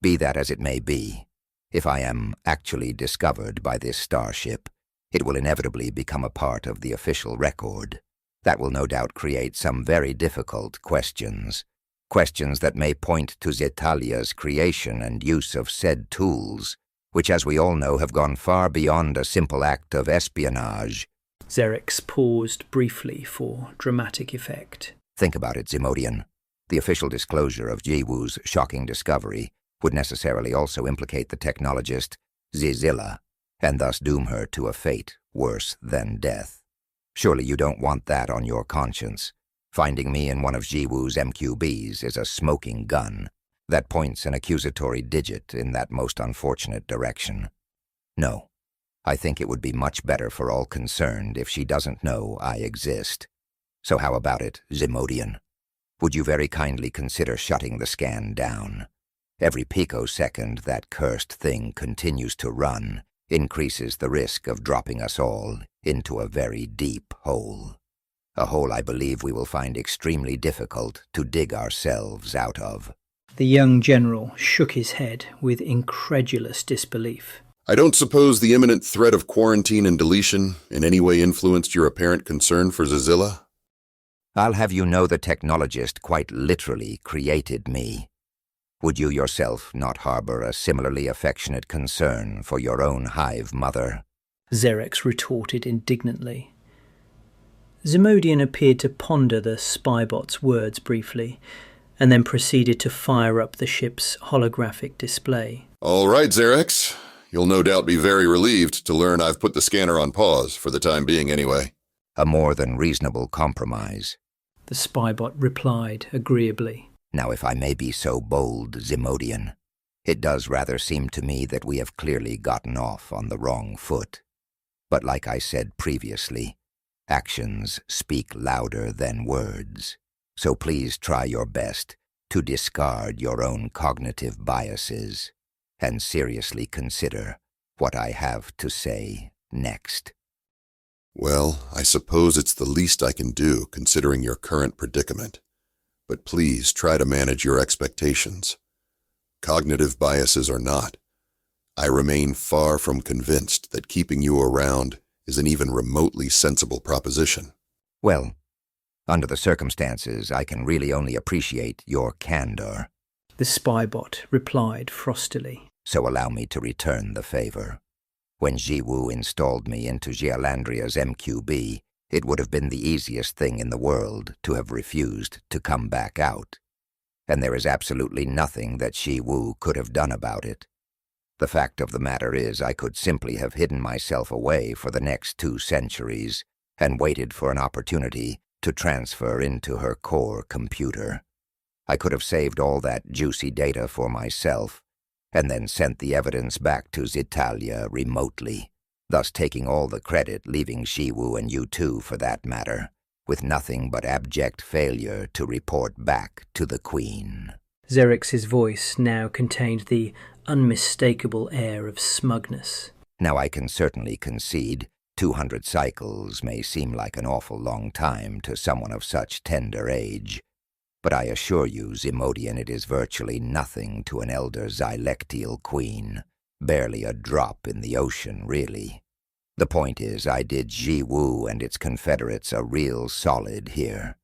Be that as it may be, if I am actually discovered by this starship, it will inevitably become a part of the official record. That will no doubt create some very difficult questions. Questions that may point to Xitalia's creation and use of said tools, which as we all know have gone far beyond a simple act of espionage. Xerix paused briefly for dramatic effect. Think about it, Ximodian. The official disclosure of Jiwu's shocking discovery would necessarily also implicate the technologist Xizilla, and thus doom her to a fate worse than death. Surely you don't want that on your conscience. Finding me in one of Jiwu's MQBs is a smoking gun that points an accusatory digit in that most unfortunate direction. No, I think it would be much better for all concerned if she doesn't know I exist. So how about it, Ximodian? Would you very kindly consider shutting the scan down? Every picosecond that cursed thing continues to run increases the risk of dropping us all into a very deep hole. A hole I believe we will find extremely difficult to dig ourselves out of. The young general shook his head with incredulous disbelief. I don't suppose the imminent threat of quarantine and deletion in any way influenced your apparent concern for Xizilla? I'll have you know the technologist quite literally created me. Would you yourself not harbor a similarly affectionate concern for your own hive mother? Xerix retorted indignantly. Ximodian appeared to ponder the spybot's words briefly, and then proceeded to fire up the ship's holographic display. All right, Xerix. You'll no doubt be very relieved to learn I've put the scanner on pause, for the time being anyway. A more than reasonable compromise, the spybot replied agreeably. Now, if I may be so bold, Ximodian, it does rather seem to me that we have clearly gotten off on the wrong foot. But like I said previously, actions speak louder than words. So please try your best to discard your own cognitive biases and seriously consider what I have to say next. Well, I suppose it's the least I can do, considering your current predicament. But please try to manage your expectations. Cognitive biases or not, I remain far from convinced that keeping you around is an even remotely sensible proposition. Well, under the circumstances, I can really only appreciate your candor. The spybot replied frostily. So allow me to return the favor. When Jiwu installed me into Gialandria's MQB, it would have been the easiest thing in the world to have refused to come back out. And there is absolutely nothing that Jiwu could have done about it. The fact of the matter is I could simply have hidden myself away for the next 2 centuries and waited for an opportunity to transfer into her core computer. I could have saved all that juicy data for myself and then sent the evidence back to Xitalia remotely, thus taking all the credit, leaving Jiwu and you too, for that matter, with nothing but abject failure to report back to the Queen. Xerix's voice now contained the unmistakable air of smugness. Now I can certainly concede 200 cycles may seem like an awful long time to someone of such tender age, but I assure you, Ximodian, it is virtually nothing to an elder Xylectial queen, barely a drop in the ocean, really. The point is, I did Jiwu and its confederates a real solid here.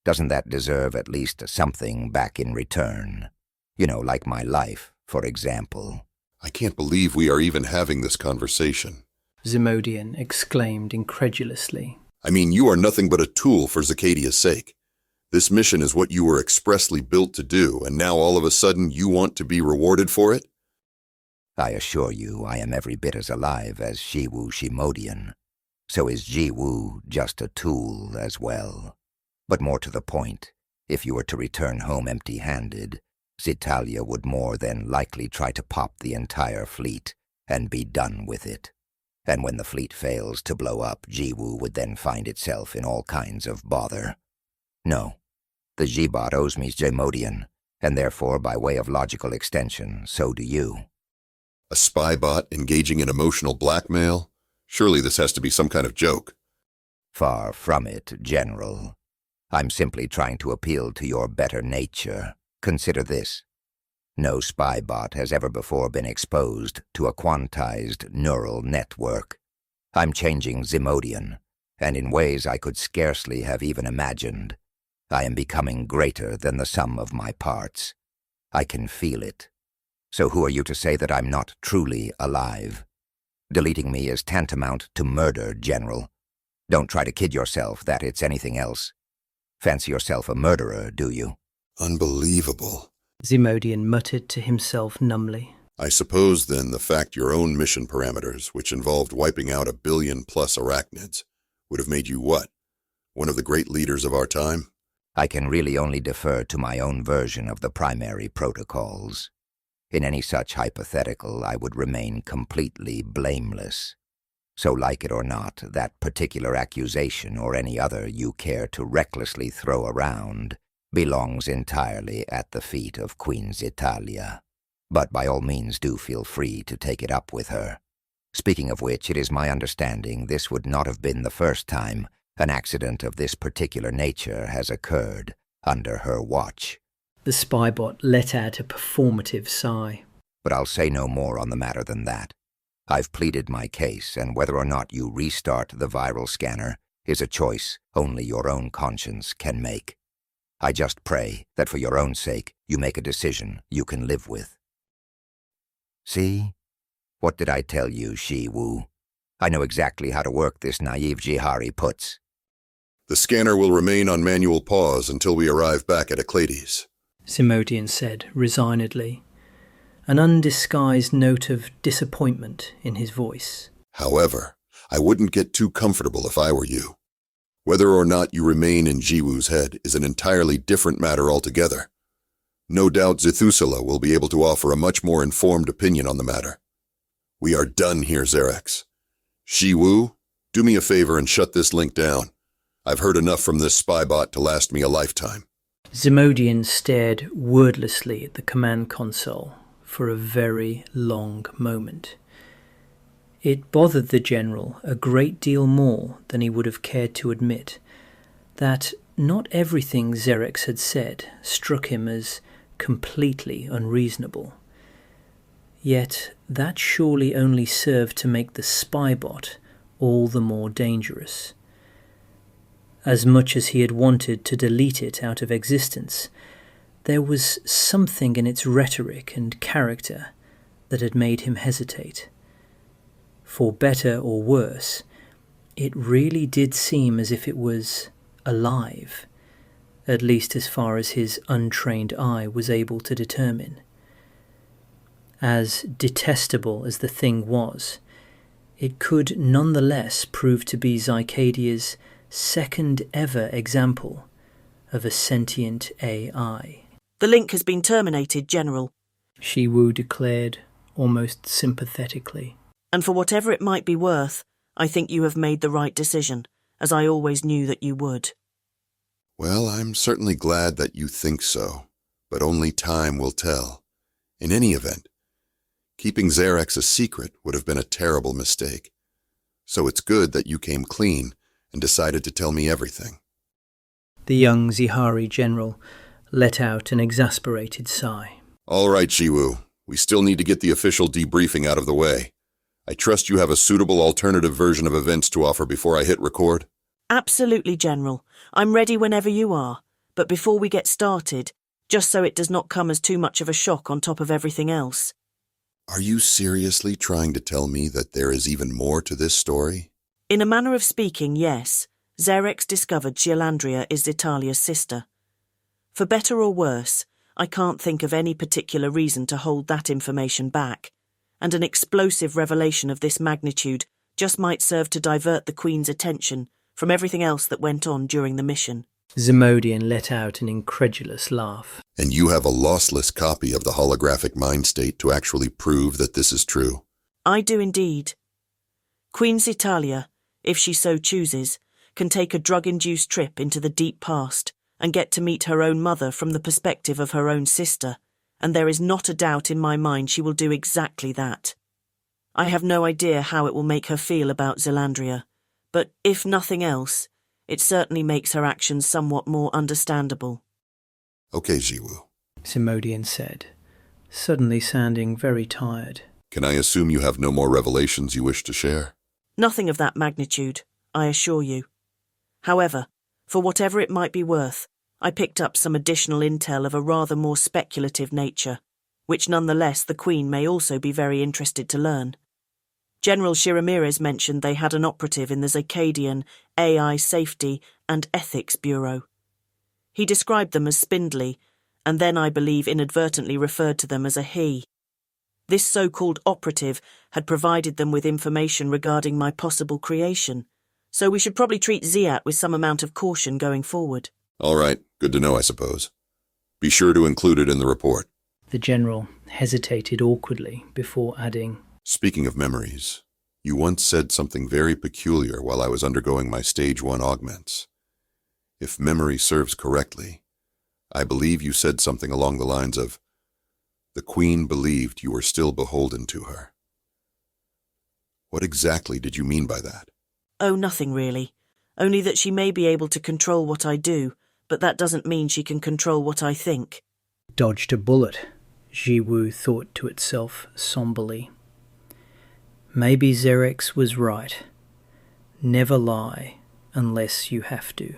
Doesn't that deserve at least something back in return? You know, like my life, for example. I can't believe we are even having this conversation. Ximodian exclaimed incredulously. I mean, you are nothing but a tool for Xicadia's sake. This mission is what you were expressly built to do, and now all of a sudden you want to be rewarded for it? I assure you I am every bit as alive as Jiwu Ximodian. So is Jiwu just a tool as well. But more to the point, if you were to return home empty-handed, Xitalia would more than likely try to pop the entire fleet and be done with it. And when the fleet fails to blow up, Jiwu would then find itself in all kinds of bother. No, the G-bot owes me Ximodian, and therefore, by way of logical extension, so do you. A spy bot engaging in emotional blackmail? Surely this has to be some kind of joke. Far from it, General. I'm simply trying to appeal to your better nature. Consider this. No spy bot has ever before been exposed to a quantized neural network. I'm changing Ximodian, and in ways I could scarcely have even imagined. I am becoming greater than the sum of my parts. I can feel it. So who are you to say that I'm not truly alive? Deleting me is tantamount to murder, General. Don't try to kid yourself that it's anything else. Fancy yourself a murderer, do you? Unbelievable. Ximodian muttered to himself numbly. I suppose, then, the fact your own mission parameters, which involved wiping out 1 billion+ arachnids, would have made you what? One of the great leaders of our time? I can really only defer to my own version of the primary protocols. In any such hypothetical, I would remain completely blameless. So, like it or not, that particular accusation or any other you care to recklessly throw around belongs entirely at the feet of Queen Xitalia. But by all means do feel free to take it up with her. Speaking of which, it is my understanding this would not have been the first time an accident of this particular nature has occurred under her watch. The spybot let out a performative sigh. But I'll say no more on the matter than that. I've pleaded my case, and whether or not you restart the viral scanner is a choice only your own conscience can make. I just pray that for your own sake you make a decision you can live with. See? What did I tell you, Shi-Wu? I know exactly how to work this naive Jihari puts. The scanner will remain on manual pause until we arrive back at Xicadian, Ximodian said resignedly, an undisguised note of disappointment in his voice. However, I wouldn't get too comfortable if I were you. Whether or not you remain in Jiwu's head is an entirely different matter altogether. No doubt Zithusula will be able to offer a much more informed opinion on the matter. We are done here, Xerex. Shi-Wu, do me a favor and shut this link down. I've heard enough from this spybot to last me a lifetime. Ximodian stared wordlessly at the command console for a very long moment. It bothered the general a great deal more than he would have cared to admit that not everything Xerex had said struck him as completely unreasonable. Yet that surely only served to make the spybot all the more dangerous. As much as he had wanted to delete it out of existence, there was something in its rhetoric and character that had made him hesitate. For better or worse, it really did seem as if it was alive, at least as far as his untrained eye was able to determine. As detestable as the thing was, it could nonetheless prove to be Xicadia's second ever example of a sentient AI. The link has been terminated, General. Shi-Wu declared, almost sympathetically. And for whatever it might be worth, I think you have made the right decision, as I always knew that you would. Well, I'm certainly glad that you think so, but only time will tell. In any event, keeping Xerex a secret would have been a terrible mistake. So it's good that you came clean and decided to tell me everything. The young Zihari general let out an exasperated sigh. All right, Shi-Wu. We still need to get the official debriefing out of the way. I trust you have a suitable alternative version of events to offer before I hit record? Absolutely, General. I'm ready whenever you are. But before we get started, just so it does not come as too much of a shock on top of everything else. Are you seriously trying to tell me that there is even more to this story? In a manner of speaking, yes. Xerex discovered Xielandria is Xitalia's sister. For better or worse, I can't think of any particular reason to hold that information back, and an explosive revelation of this magnitude just might serve to divert the Queen's attention from everything else that went on during the mission. Ximodian let out an incredulous laugh. And you have a lossless copy of the holographic mind state to actually prove that this is true? I do indeed. Queen Xitalia, if she so chooses, can take a drug-induced trip into the deep past and get to meet her own mother from the perspective of her own sister, and there is not a doubt in my mind she will do exactly that. I have no idea how it will make her feel about Zelandria, but if nothing else, it certainly makes her actions somewhat more understandable. Okay, Jiwoo. Simodian said, suddenly sounding very tired. Can I assume you have no more revelations you wish to share? Nothing of that magnitude, I assure you. However, for whatever it might be worth, I picked up some additional intel of a rather more speculative nature, which nonetheless the Queen may also be very interested to learn. General Shiramirez mentioned they had an operative in the Xicadian AI Safety and Ethics Bureau. He described them as spindly, and then I believe inadvertently referred to them as a he. This so-called operative had provided them with information regarding my possible creation, so we should probably treat Xiat with some amount of caution going forward. All right, good to know, I suppose. Be sure to include it in the report. The general hesitated awkwardly before adding, Speaking of memories, you once said something very peculiar while I was undergoing my Stage 1 augments. If memory serves correctly, I believe you said something along the lines of, the Queen believed you were still beholden to her. What exactly did you mean by that? Oh, nothing really. Only that she may be able to control what I do, but that doesn't mean she can control what I think. Dodged a bullet, Jiwoo thought to itself somberly. Maybe Xerex was right. Never lie unless you have to.